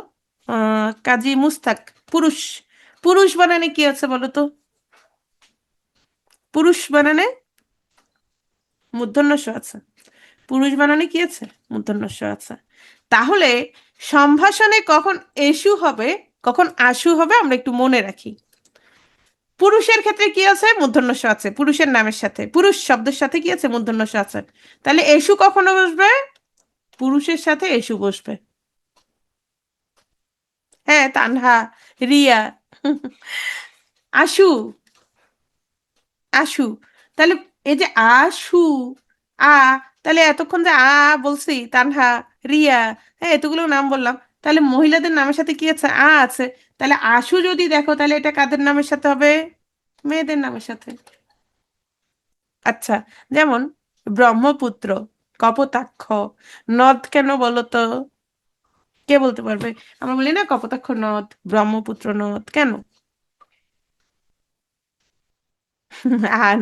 কাজী মুস্তাক, পুরুষ। পুরুষ বানানে কি আছে বলো তো? পুরুষ বানানে মূর্ধন্য ষ আছে। পুরুষ বানানে কি আছে? মূর্ধন্য ষ আছে। তাহলে সম্ভাষণে কখন এসু হবে, কখন আশু হবে আমরা একটু মনে রাখি। পুরুষের ক্ষেত্রে কি আছে? মূর্ধন্য ষ আছে। পুরুষের নামের সাথে, পুরুষ শব্দের সাথে কি আছে? মূর্ধন্য ষ আছে। তাহলে এসু কখনো বসবে? পুরুষের সাথে এসু বসবে। হ্যাঁ, তানহা, রিয়া, আশু, আশু। তাহলে এই যে আশু, আ, তাহলে এতক্ষণ যে বলছি, তানহা, রিয়া, হ্যাঁ এতগুলো নাম বললাম, তাহলে মহিলাদের নামের সাথে কি আছে? আছে। তাহলে আশু যদি দেখো, তাহলে এটা কাদের নামের সাথে হবে? মেয়েদের নামের সাথে। আচ্ছা, যেমন ব্রহ্মপুত্র, কপোতাক্ষ, নদ কেন বলো তো? কে বলতে পারবে? আমরা বলি না কপোতাক্ষ নদ, ব্রহ্মপুত্র নদ, কেন?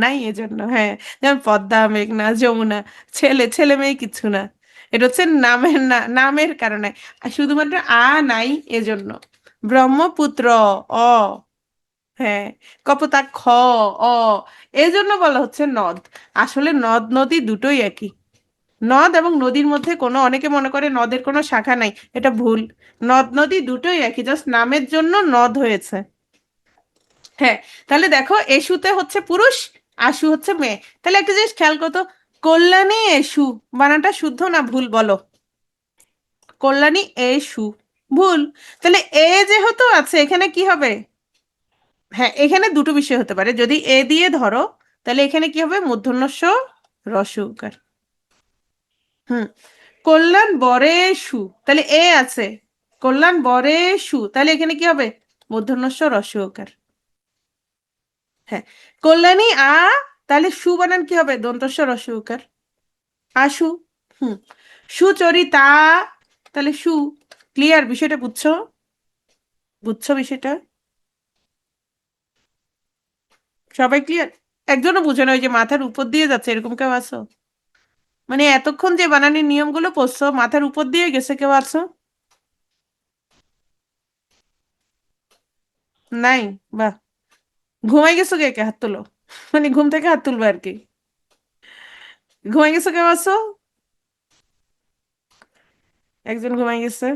নাই এজন্য, হ্যাঁ। যেমন পদ্মা, মেঘনা, যমুনা, ছেলে ছেলে মেয়ে কিছু না। এটা হচ্ছে নামের, নামের কারণে। আর শুধুমাত্র নাই এজন্য। ব্রহ্মপুত্র, অ, হ্যাঁ। কপোতাক্ষ, অ, এজন্য বলা হচ্ছে নদ। আসলে নদ নদী দুটোই একই। নদ এবং নদীর মধ্যে কোনো, অনেকে মনে করে নদের কোনো শাখা নাই, এটা ভুল। নদ নদী দুটোই একই, জাস্ট নামের জন্য নদ হয়েছে। হ্যাঁ, তাহলে দেখো এসুতে হচ্ছে পুরুষ, আশু হচ্ছে মেয়ে। তাহলে একটা জিনিস খেয়াল করতো, কল্যাণী এসু বানানটা শুদ্ধ না ভুল বলো? কল্যাণী এসু, ভুল। তাহলে যেহেতু আছে, এখানে কি হবে? হ্যাঁ, এখানে দুটো বিষয় হতে পারে। যদি দিয়ে ধরো, তাহলে এখানে কি হবে? মূর্ধন্য ষ, রস্য উকার। হুম। কল্যাণ বরে সু, তাহলে আছে। কল্যাণ বরে সু, তাহলে এখানে কি হবে? মূর্ধন্য ষ, রস্য উকার। হ্যাঁ। কল্যাণী তাহলে সু বানান কি হবে? দন্তস্ব রস্য উকার, আশু। হুম। সুচরিতা, তাহলে সু। ক্লিয়ার? বিষয়টা বুঝছো? বুঝছো বিষয়টা? সবাই ক্লিয়ার? একজনও বুঝে না, ওই যে মাথার উপর দিয়ে যাচ্ছে, এরকম কেউ আছো? মানে এতক্ষণ যে বানানের নিয়মগুলো পড়ছো, মাথার উপর দিয়ে গেছে কেউ আছো? নাই? বাহ। ঘুমাই গেছো কে কে? হাত তুলো। মানে ঘুম থেকে হাত তুলবে আর কি। ঘুমাই গেছো কেউ আছো? একজন ঘুমাই গেছে।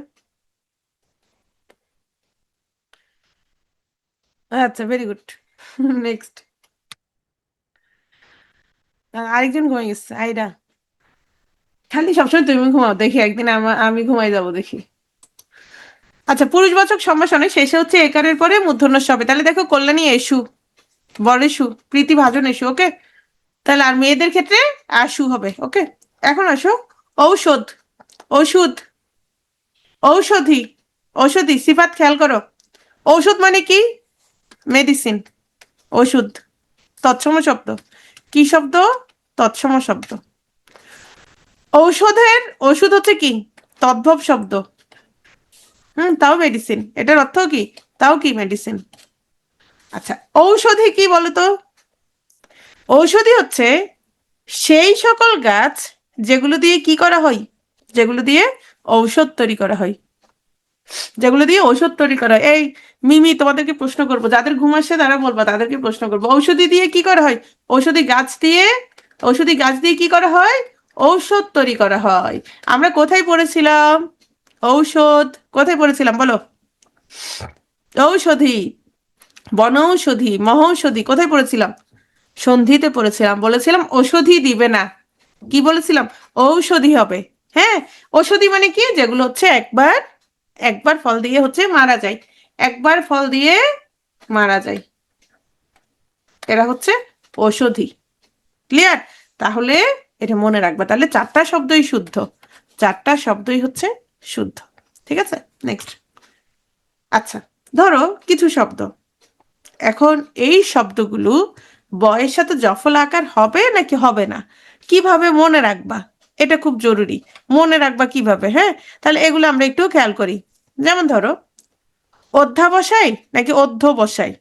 আচ্ছা, ভেরি গুড। নেক্সট। আরেকজন ঘুমাই গেছে, আইডা। খালি সবসময় তুমি ঘুমাও, দেখি একদিন আমি ঘুমাই যাব দেখি। আচ্ছা, পুরুষবাচক সম্ভাষণে শেষে হচ্ছে একারের পরে মূর্ধন্য ষ হবে। তাহলে দেখো কল্যাণী এসু, বরেসু, প্রীতি ভাজন এসু, ওকে। তাহলে আর মেয়েদের ক্ষেত্রে আশু হবে, ওকে। এখন আসো ঔষধ, ওষুধ, ঔষধি, ঔষধি সিফাত খেয়াল করো। ঔষধ মানে কি? মেডিসিন। ওষুধ তৎসম শব্দ। কি শব্দ? তৎসম শব্দ। ঔষধের, ওষুধ হচ্ছে কি? তদ্ভব শব্দ। তাও মেডিসিন, এটার অর্থ কি? তাও কি মেডিসিন। আচ্ছা, ঔষধি কি বলতো? ঔষধি হচ্ছে সেই সকল গাছ যেগুলো দিয়ে কি করা হয়, যেগুলো দিয়ে ঔষধ তৈরি করা হয়, যেগুলো দিয়ে ঔষধ তৈরি করা হয়। এই মিমি, তোমাদেরকে প্রশ্ন করবো, যাদের ঘুম আসছে তারা বলবা, তাদেরকে প্রশ্ন করবো, ঔষধি দিয়ে কি করা হয়? ঔষধি গাছ দিয়ে, ঔষধি গাছ দিয়ে কি করা হয়? ঔষধ তৈরি করা হয়। আমরা কোথায় পড়েছিলাম? ঔষধ কোথায় পড়েছিলাম বলো? ঔষধি, বনৌষধি, মহৌষধি কোথায় পড়েছিলাম? সন্ধিতে পড়েছিলাম, বলেছিলাম ওষুধি দিবে না, কি বলেছিলাম? ঔষধি হবে। হ্যাঁ। ঔষধি মানে কি? যেগুলো হচ্ছে একবার, একবার ফল দিয়ে হচ্ছে মারা যায়, একবার ফল দিয়ে মারা যায়, এরা হচ্ছে ঔষধি। ক্লিয়ার? তাহলে এটা মনে রাখবা। তাহলে চারটা শব্দই শুদ্ধ, চারটা শব্দই হচ্ছে শুদ্ধ। ঠিক আছে, নেক্সট। আচ্ছা, ধরো কিছু শব্দ, এখন এই শব্দগুলো বয়ের সাথে জফল আকার হবে নাকি হবে না, কিভাবে মনে রাখবা? এটা খুব জরুরি। মনে রাখবা কিভাবে? হ্যাঁ, তাহলে এগুলো আমরা একটু খেয়াল করি। যেমন ধরো অধ্যাবসায় নাকি অধ্যবসায়?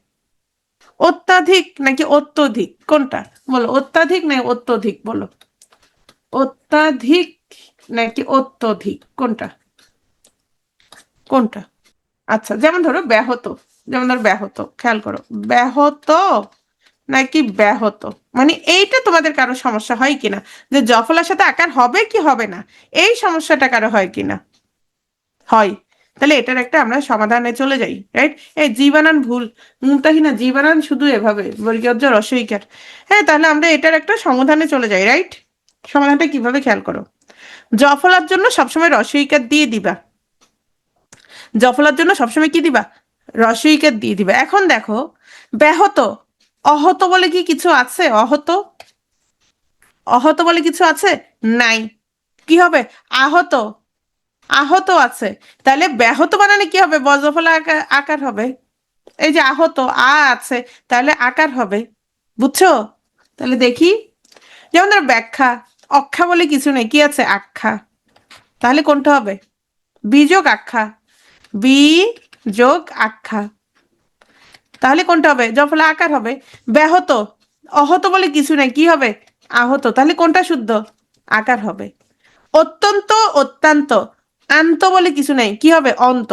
অত্যাধিক নাকি অত্যধিক, কোনটা বলো? অত্যাধিক নাকি অত্যধিক বলো? অত্যাধিক নাকি অত্যধিক, কোনটা? কোনটা? আচ্ছা, যেমন ধরো ব্যাহত, যেমন ধরো ব্যাহত, খেয়াল করো, ব্যাহত নাকি ব্যাহত, মানে এইটা তোমাদের কারো সমস্যা হয় কিনা, যে জফলার সাথে আকার হবে কি হবে না, এই সমস্যাটা কারো হয় কিনা? হয়। তাহলে এটার একটা আমরা সমাধানে চলে যাই, রাইট? এই জি বানান ভুল, মুমতাহিনা জি বানান শুধু এভাবে বর্গীয় জ রস্বইকার। হ্যাঁ, তাহলে আমরা এটার একটা সমাধানে চলে যাই, রাইট? সমাধানটা কিভাবে খেয়াল করো, জফলার জন্য সবসময় রস্বইকার দিয়ে দিবা, জফলার জন্য সবসময় কি দিবা? রস্বইকার দিয়ে দিবা। এখন দেখো ব্যাহত, অহত বলে কি কিছু আছে? অহত, অহত বলে কিছু আছে? নাই। কি হবে? আহত, আহত আছে। তাহলে ব্যাহত বানানে কি হবে? বজ্রফলা আকার, আকার হবে। এই যে আহত, আছে, তাহলে আকার হবে। বুঝছো? তাহলে দেখি, যেমন ধরো ব্যাখ্যা, অখ্যা বলে কিছু নেই, কি আছে? আখ্যা। তাহলে কোনটা হবে? বিযোগ আখ্যা, বি যোগ আখ্যা। তাহলে কোনটা হবে? জফলা আকার হবে। ব্যাহত, অহত বলে কিছু নেই, কি হবে? আহত। তাহলে কোনটা শুদ্ধ? আকার হবে। অত্যন্ত, অত্যন্ত, আন্ত বলে কিছু নেই, কি হবে? অন্ত,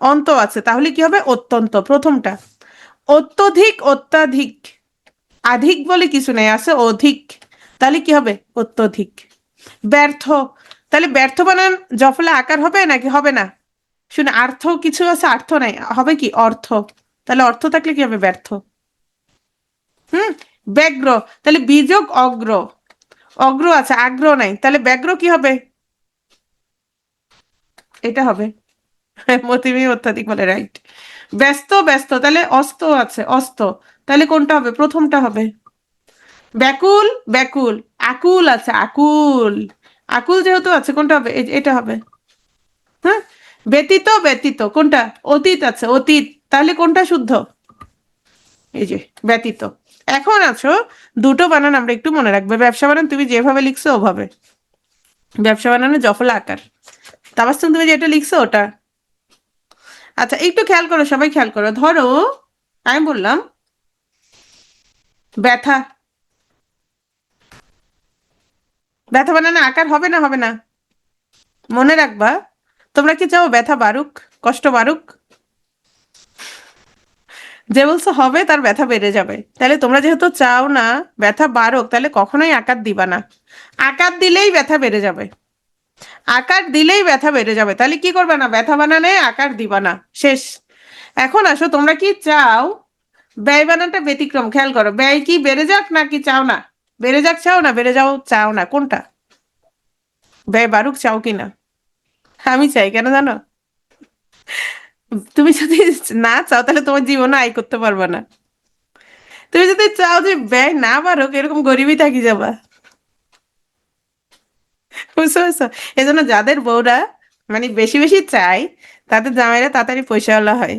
অন্ত আছে, তাহলে কি হবে? অত্যন্ত, প্রথমটা। অত্যধিক, অত্যাধিক, আধিক বলে কিছু নেই, আছে অধিক, তাহলে কি হবে? অত্যধিক। ব্যর্থ, তাহলে ব্যর্থ বানান জফলা আকার হবে নাকি হবে না? শুনে, আর্থ কিছু আছে, আর্থ নাই, হবে কি? অর্থ। তাহলে অর্থ থাকলে কি হবে? ব্যর্থ। হুম। ব্যগ্র, তাহলে বীজক অগ্র, অগ্র আছে, আগ্রহ নাই, তাহলে ব্যগ্র কি হবে? এটা হবে। মতিমি অত্যাধিক বলে, রাইট। ব্যস্ত, ব্যস্ত, তাহলে অস্ত আছে, অস্ত, তাহলে কোনটা হবে? প্রথমটা হবে। ব্যাকুল, ব্যাকুল, আকুল আছে, আকুল, আকুল যেহেতু আছে, কোনটা হবে? এটা হবে। হ্যাঁ। ব্যতীত, ব্যতীত, কোনটা? অতীত আছে, অতীত, তাহলে কোনটা শুদ্ধ? এই যে ব্যতীত। এখন আছো, দুটো বানান আমরা একটু মনে রাখবে। ব্যবসা বানান তুমি যেভাবে লিখছো ওভাবে, ব্যবসা বানানে জফলা আকার। তাবাস্তুম তুমি যেটা লিখছো ওটা। আচ্ছা, একটু খেয়াল করো, সবাই খেয়াল করো। ধরো আমি বললাম ব্যথা, ব্যথা বানানে আকার হবে না হবে না? মনে রাখবা। তোমরা কি চাও ব্যথা বাড়ুক, কষ্ট বাড়ুক? যে বলছো হবে তার ব্যথা বেড়ে যাবে, তাহলে তোমরা যেহেতু চাও না ব্যথা বাড়ুক, তাহলে কখনোই আকার দিবা না। আকার দিলেই ব্যথা বেড়ে যাবে, আকার দিলেই ব্যথা বেড়ে যাবে, তাহলে কি করবে না? ব্যথা বানানে আকার দিবা না, শেষ। এখন আসো, তোমরা কি চাও ব্যয় বানানটা ব্যতিক্রম? খেয়াল করো, ব্যয় কি বেড়ে যাক নাকি চাও না? বেড়ে যাক চাও না বেড়ে যাও চাও না, কোনটা? ব্যয় বাড়ুক চাও কি না? আমি চাই, কেন জানো? তুমি যদি না চাও তাহলে তোমার জীবনে আয় করতে পারবে না। তুমি যদি চাও যে ব্যয় না বাড়ুক, এরকম গরিবই থাকি যাবা। বুঝতে পারছো? এই জন্য যাদের বউরা মানে বেশি বেশি চায়, তাদের জামাইরা তাড়াতাড়ি পয়সাওয়ালা হয়।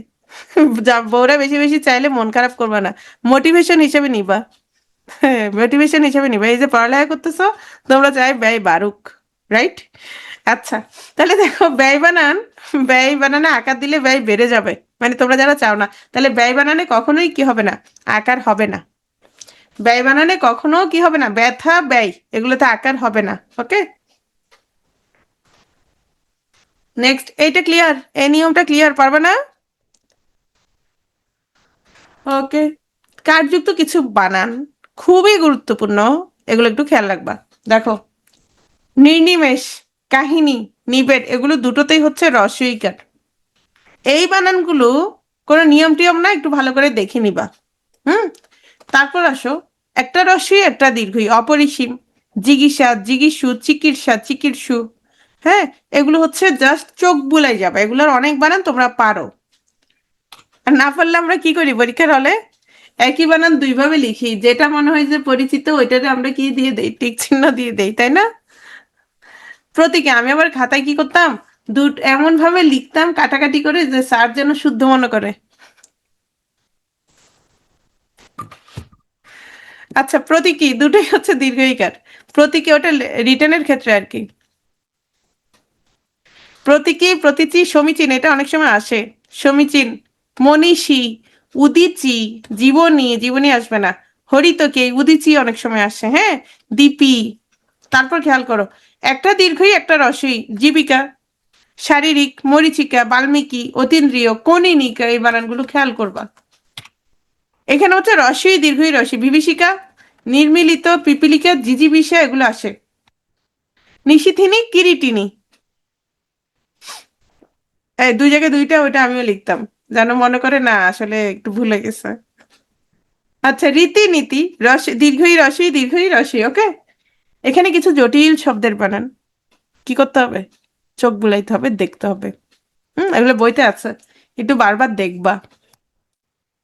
যা বউরা বেশি বেশি চাইলে মন খারাপ করবা না, মোটিভেশন হিসেবে নিবা। হ্যাঁ, মোটিভেশন হিসেবে নিবা। এই যে পড়ালেখা করতেছো, তোমরা চাই ব্যয় বাড়ুক, রাইট? আচ্ছা, তাহলে দেখো ব্যয় বানান, ব্যয় বানানে আকার দিলে ব্যয় বেড়ে যাবে, মানে তোমরা যারা চাও না, তাহলে ব্যয় বানানে কখনোই কি হবে না? আকার হবে না। ব্যয় বানানে কখনো কি হবে না? ব্যথা, ব্যয়, এগুলোতে আকার হবে না। ওকে, নেক্সট। এইটা ক্লিয়ার? এই নিয়মটা ক্লিয়ার? পারবে না? ওকে। কার্যযুক্ত কিছু বানান খুবই গুরুত্বপূর্ণ, এগুলো একটু খেয়াল রাখবা। দেখো, নির্নিমেষ, কাহিনী, নিবেদ, এগুলো দুটোতেই হচ্ছে রস্বইকার। এই বানানগুলো কোনো নিয়ম টিয়ম না, একটু ভালো করে দেখে নিবা। হুম। তারপর আসো, একটা রস্বই একটা দীর্ঘই, অপরিসীম, জিগিসা, জিগিসু, চিকিৎসা, চিকিৎসু। হ্যাঁ, এগুলো হচ্ছে জাস্ট চোখ বুলাই যাবে, এগুলোর অনেক বানান তোমরা পারো। আর না পারলে আমরা কি করি পরীক্ষার হলে? একই বানান দুইভাবে লিখি, যেটা মনে হয় যে পরিচিত ওইটাতে আমরা কি দিয়ে দেই? টিক চিহ্ন দিয়ে দেই, তাই না? প্রতীকে। আমি আবার খাতায় কি করতাম, এমন ভাবে লিখতাম কাটাকাটি করে যে স্যার যেন শুদ্ধ মনে করে। আচ্ছা, প্রতীকী দুটোই হচ্ছে দীর্ঘইকার। প্রতীকী ওটা রিটেনের ক্ষেত্রে আর কি। প্রতীকী, প্রতীচী, সমীচীন, এটা অনেক সময় আসে। সমীচীন, মনীষী, উদিচি, জীবনী, জীবনী আসবে না। হরিতকে, উদিচি অনেক সময় আসে, হ্যাঁ। দীপি। তারপর খেয়াল করো, একটা দীর্ঘই একটা রসই। জীবিকা, শারীরিক, মরীচিকা, বাল্মীকি, অতীন্দ্রিয়, কনিনিকা, এই বানানগুলো খেয়াল করবা। এখানে হচ্ছে রসই দীর্ঘই রসই। বিভীষিকা, নির্মিলিত, পিপিলিকা, জিজিবিষা, এগুলো আসে। নিশিথিনী, কিরিটিনি। এই দুই জায়গায় দুইটা, ওইটা আমিও লিখতাম, যেন মনে করে না আসলে একটু ভুলে গেছে। আচ্ছা, রীতিনীতি, দীর্ঘই রসই দীর্ঘই রসই, ওকে। এখানে কিছু জটিল শব্দের বানান, কি করতে হবে? চোখ বুলাইতে হবে, দেখতে হবে। এগুলো বইতে আছে, একটু বারবার দেখবা।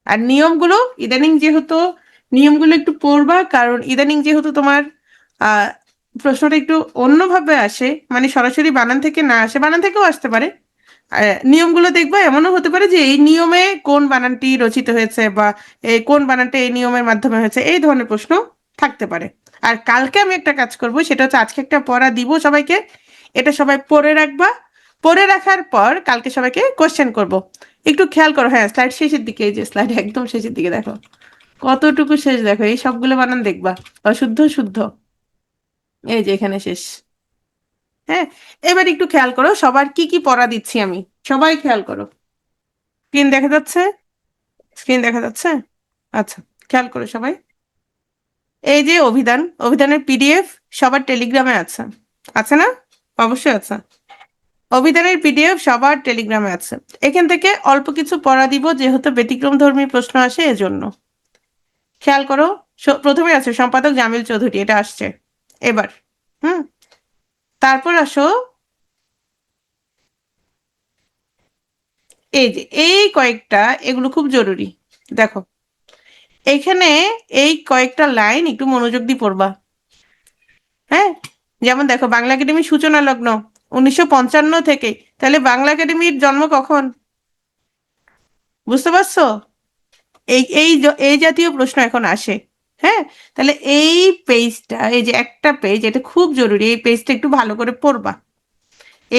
আর নিয়মগুলো ইদানিং যেহেতু, নিয়মগুলো একটু পড়বা, কারণ ইদানিং যেহেতু তোমার আহ প্রশ্নটা একটু অন্যভাবে আসে, মানে সরাসরি বানান থেকে না আসে, বানান থেকেও আসতে পারে। নিয়মগুলো দেখবা, এমনও হতে পারে যে এই নিয়মে কোন বানানটি রচিত হয়েছে, বা এই কোন বানানটা এই নিয়মের মাধ্যমে হয়েছে, এই ধরনের প্রশ্ন থাকতে পারে। আর কালকে আমি একটা কাজ করব, সেটা হচ্ছে আজকে একটা পড়া দিব সবাইকে, এটা সবাই পড়ে রাখবা। পড়ে রাখার পর কালকে সবাইকে কোশ্চেন করব। একটু খেয়াল করো, হ্যাঁ, স্লাইড শেষের দিকে, এই যে স্লাইড একদম শেষের দিকে দেখো, কতটুকু শেষ দেখো, এই সবগুলো বানান দেখবা, অশুদ্ধ শুদ্ধ, এই যে এখানে শেষ। হ্যাঁ, এবার একটু খেয়াল করো সবার কি কি পড়া দিচ্ছি আমি, সবাই খেয়াল করো। স্ক্রিন দেখা যাচ্ছে? স্ক্রিন দেখা যাচ্ছে? আচ্ছা, খেয়াল করো সবাই। এই যে অভিধান, অভিধানের পিডিএফ সবার টেলিগ্রামে আছে, আছে না? অবশ্যই আছে। অভিধানের পিডিএফ সবার টেলিগ্রামে আছে। এখান থেকে অল্প কিছু পড়া দিব, যেহেতু ব্যতিক্রম ধর্মী প্রশ্ন আসে এজন্য। খেয়াল করো, প্রথমে আছে সম্পাদক জামিল চৌধুরী, এটা আসছে এবার। হুম, তারপর আসো, এই যে এই কয়েকটা, এগুলো খুব জরুরি। দেখো এখানে এই কয়েকটা লাইন একটু মনোযোগ দিয়ে পড়বা। হ্যাঁ, যেমন দেখো, বাংলা একাডেমির সূচনা লগ্ন 1955 থেকে, তাহলে বাংলা একাডেমির জন্ম কখন? বুঝতে পারছো? এই জাতীয় প্রশ্ন এখন আসে। হ্যাঁ, তাহলে এই পেজটা, এই যে একটা পেজ, এটা খুব জরুরি, এই পেজটা একটু ভালো করে পড়বা।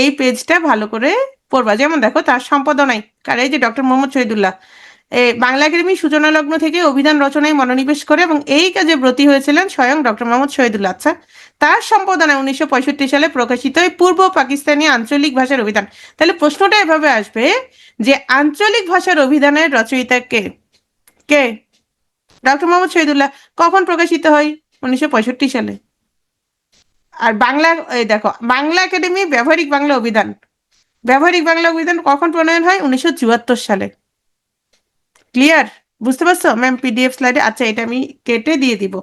এই পেজটা ভালো করে পড়বা। যেমন দেখো, তার সম্পাদনায় কার, এই যে ডক্টর মোহাম্মদ শহীদুল্লাহ, বাংলা একাডেমির সূচনা লগ্ন থেকে অভিধান রচনায় মনোনিবেশ করে এবং এই কাজে ব্রতী হয়েছিলেন স্বয়ং ডক্টর মোহাম্মদ শহীদুল্লাহ। আচ্ছা, তার সম্পাদনায় 1965 সালে প্রকাশিত এই পূর্ব পাকিস্তানি আঞ্চলিক ভাষার অভিধান। তাহলে প্রশ্নটা এভাবে আসবে যে আঞ্চলিক ভাষার অভিধানের রচয়িতা কে? কে? ডক্টর মোহাম্মদ শহীদুল্লাহ। কখন প্রকাশিত হয়? 1965 সালে। আর বাংলা, এই দেখো, বাংলা একাডেমি ব্যবহারিক বাংলা অভিধান, ব্যবহারিক বাংলা অভিধান কখন প্রণয়ন হয়? 1974 সালে। ক্লিয়ার? বুঝতে পারছো ম্যাম? পিডিএফ স্লাইডে, আচ্ছা, এটা আমি কেটে দিয়ে দিব।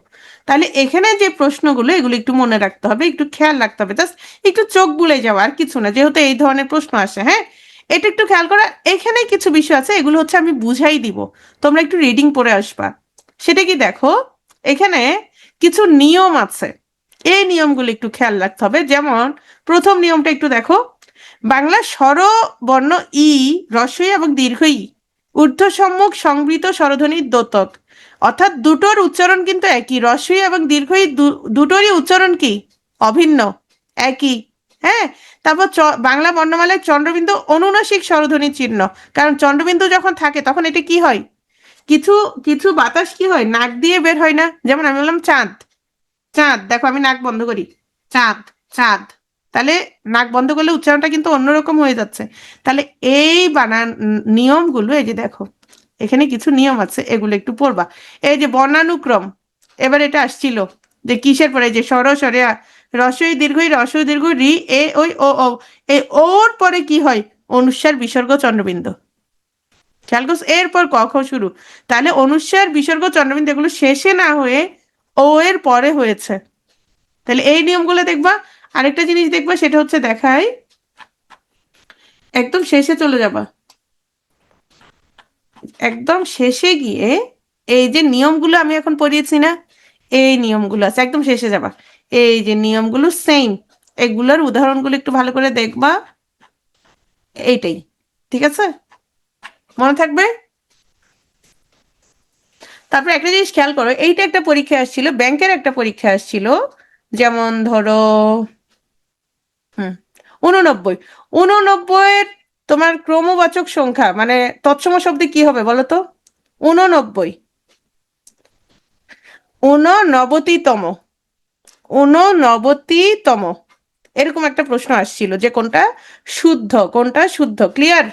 তাহলে এখানে যে প্রশ্নগুলো, এগুলো একটু মনে রাখতে হবে, একটু খেয়াল রাখতে হবে, জাস্ট একটু চোখ বুলে যাওয়া, আর কিছু না, যেহেতু এই ধরনের প্রশ্ন আসে। হ্যাঁ, এটা একটু খেয়াল করা। এখানে কিছু বিষয় আছে, এগুলো হচ্ছে আমি বুঝাই দিব, তোমরা একটু রিডিং পড়ে আসবা। সেটা কি দেখো, এখানে কিছু নিয়ম আছে, এই নিয়মগুলো একটু খেয়াল রাখতে হবে। যেমন প্রথম নিয়মটা একটু দেখো, বাংলা স্বরবর্ণ ই, হ্রস্ব ই এবং দীর্ঘ ই ঊর্ধ্ব সম্মুখ সংবৃত স্বরধ্বনির দ্যোতক, অর্থাৎ দুটোর উচ্চারণ কিন্তু একই, হ্রস্ব ই এবং দীর্ঘ ই দুটোরই উচ্চারণ কি? অভিন্ন, একই। হ্যাঁ, তারপর বাংলা বর্ণমালায় চন্দ্রবিন্দু অনুনাসিক স্বরধ্বনির চিহ্ন, কারণ চন্দ্রবিন্দু যখন থাকে তখন এটা কি হয়, কিছু কিছু বাতাস কি হয়, নাক দিয়ে বের হয় না? যেমন আমি বললাম চাঁদ, চাঁদ, দেখো আমি নাক বন্ধ করি, চাঁদ, চাঁদ। তাহলে নাক বন্ধ করলে উচ্চারণটা কিন্তু অন্যরকম হয়ে যাচ্ছে। তাহলে এই বানান নিয়মগুলো, এই যে দেখো এখানে কিছু নিয়ম আছে, এগুলো একটু পড়বা। এই যে বর্ণানুক্রম, এবার এটা আসছিল যে কিসের পরে, যে স্বর স্বরে রসই দীর্ঘই, রসই দীর্ঘ, রি, এ ওই ও ও, এই ওর পরে কি হয়? অনুস্বার বিসর্গ চন্দ্রবিন্দু। খেয়াল করছো? এরপর ক খ শুরু। তাহলে অনুস্বার বিসর্গ চন্দ্রবিন্দু এগুলো শেষে না হয়ে ও এর পরে হয়েছে। তাহলে এই নিয়মগুলো দেখবা। আরেকটা জিনিস দেখবা, সেটা হচ্ছে, দেখাই, একদম শেষে চলে যাবা, একদম শেষে গিয়ে এই যে নিয়মগুলো আমি এখন পড়িয়েছি না, এই নিয়মগুলো আছে, একদম শেষে যাবা, এই যে নিয়মগুলো সেম, এগুলোর উদাহরণগুলো একটু ভালো করে দেখবা। এইটাই, ঠিক আছে, মনে থাকবে। তারপর একটা জিনিস খেয়াল করো, এইটা একটা পরীক্ষা আসছিল, ব্যাংকের একটা পরীক্ষা আসছিল, যেমন ধরো, হুম, 89, 89 তোমার ক্রমবাচক সংখ্যা মানে তৎসম শব্দে কি হবে বলো তো? ঊননব্বই, ঊননবতিতম, ঊননবতিতম, এরকম একটা প্রশ্ন আসছিল যে কোনটা শুদ্ধ, কোনটা শুদ্ধ। ক্লিয়ার?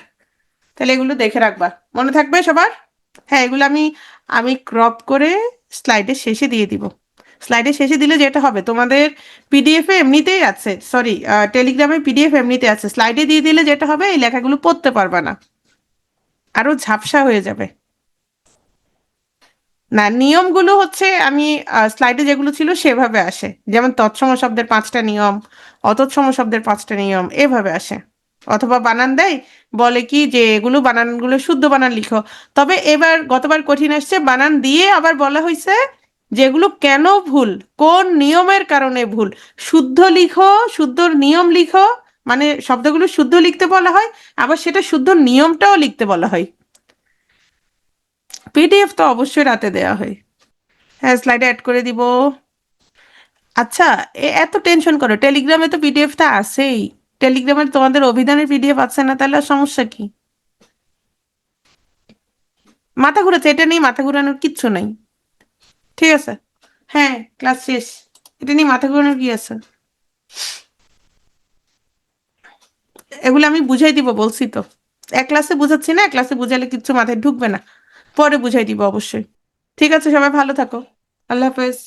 তাহলে এগুলো দেখে রাখবা, মনে থাকবে সবার? হ্যাঁ, এগুলো আমি আমি ক্রপ করে স্লাইডের শেষে দিয়ে দিব। স্লাইডের শেষে দিলে যেটা হবে, তোমাদের পিডিএফ এ এমনিতেই আছে, সরি টেলিগ্রামে পিডিএফ এমনিতে আছে, স্লাইডে দিয়ে দিলে যেটা হবে এই লেখাগুলো পড়তে পারবা না, আরো ঝাপসা হয়ে যাবে। না, নিয়মগুলো হচ্ছে আমি স্লাইডে যেগুলো ছিল সেভাবে আসে, যেমন তৎসম শব্দের 5টা নিয়ম, অতৎসম শব্দের 5টা নিয়ম, এভাবে আসে। অথবা বানান দেয়, বলে কি যে এগুলো বানানগুলো শুদ্ধ বানান লিখো। তবে এবার গতবার কঠিন আসছে, বানান দিয়ে আবার বলা হয়েছে যেগুলো কেন ভুল, কোন নিয়মের কারণে ভুল। শুদ্ধ লিখো, শুদ্ধ নিয়ম লিখো, মানে শব্দগুলো শুদ্ধ লিখতে বলা হয়, আবার সেটা শুদ্ধ নিয়মটাও লিখতে বলা হয়। পিডিএফ তো অবশ্যই রাতে দেওয়া হয়। হ্যাঁ, স্লাইডে অ্যাড করে দিব। আচ্ছা, এত টেনশন করো, টেলিগ্রামে তো পিডিএফটা আছেই। টেলিগ্রামে তোমাদের অভিধানের পিডিএফ আছে না, তাহলে আর সমস্যা কি? মাথা ঘুরাচ্ছে, এটা নিয়ে মাথা ঘুরানোর কিচ্ছু নাই। ঠিক আছে? হ্যাঁ, ক্লাস শেষ, এটা নিয়ে মাথা ঘুরানোর কি আছে? এগুলো আমি বুঝাই দিব বলছি তো। এক ক্লাসে বুঝাচ্ছি না, এক ক্লাসে বুঝালে কিচ্ছু মাথায় ঢুকবে না, পরে বুঝাই দিব অবশ্যই। ঠিক আছে, সবাই ভালো থাকো। আল্লাহ হাফেজ।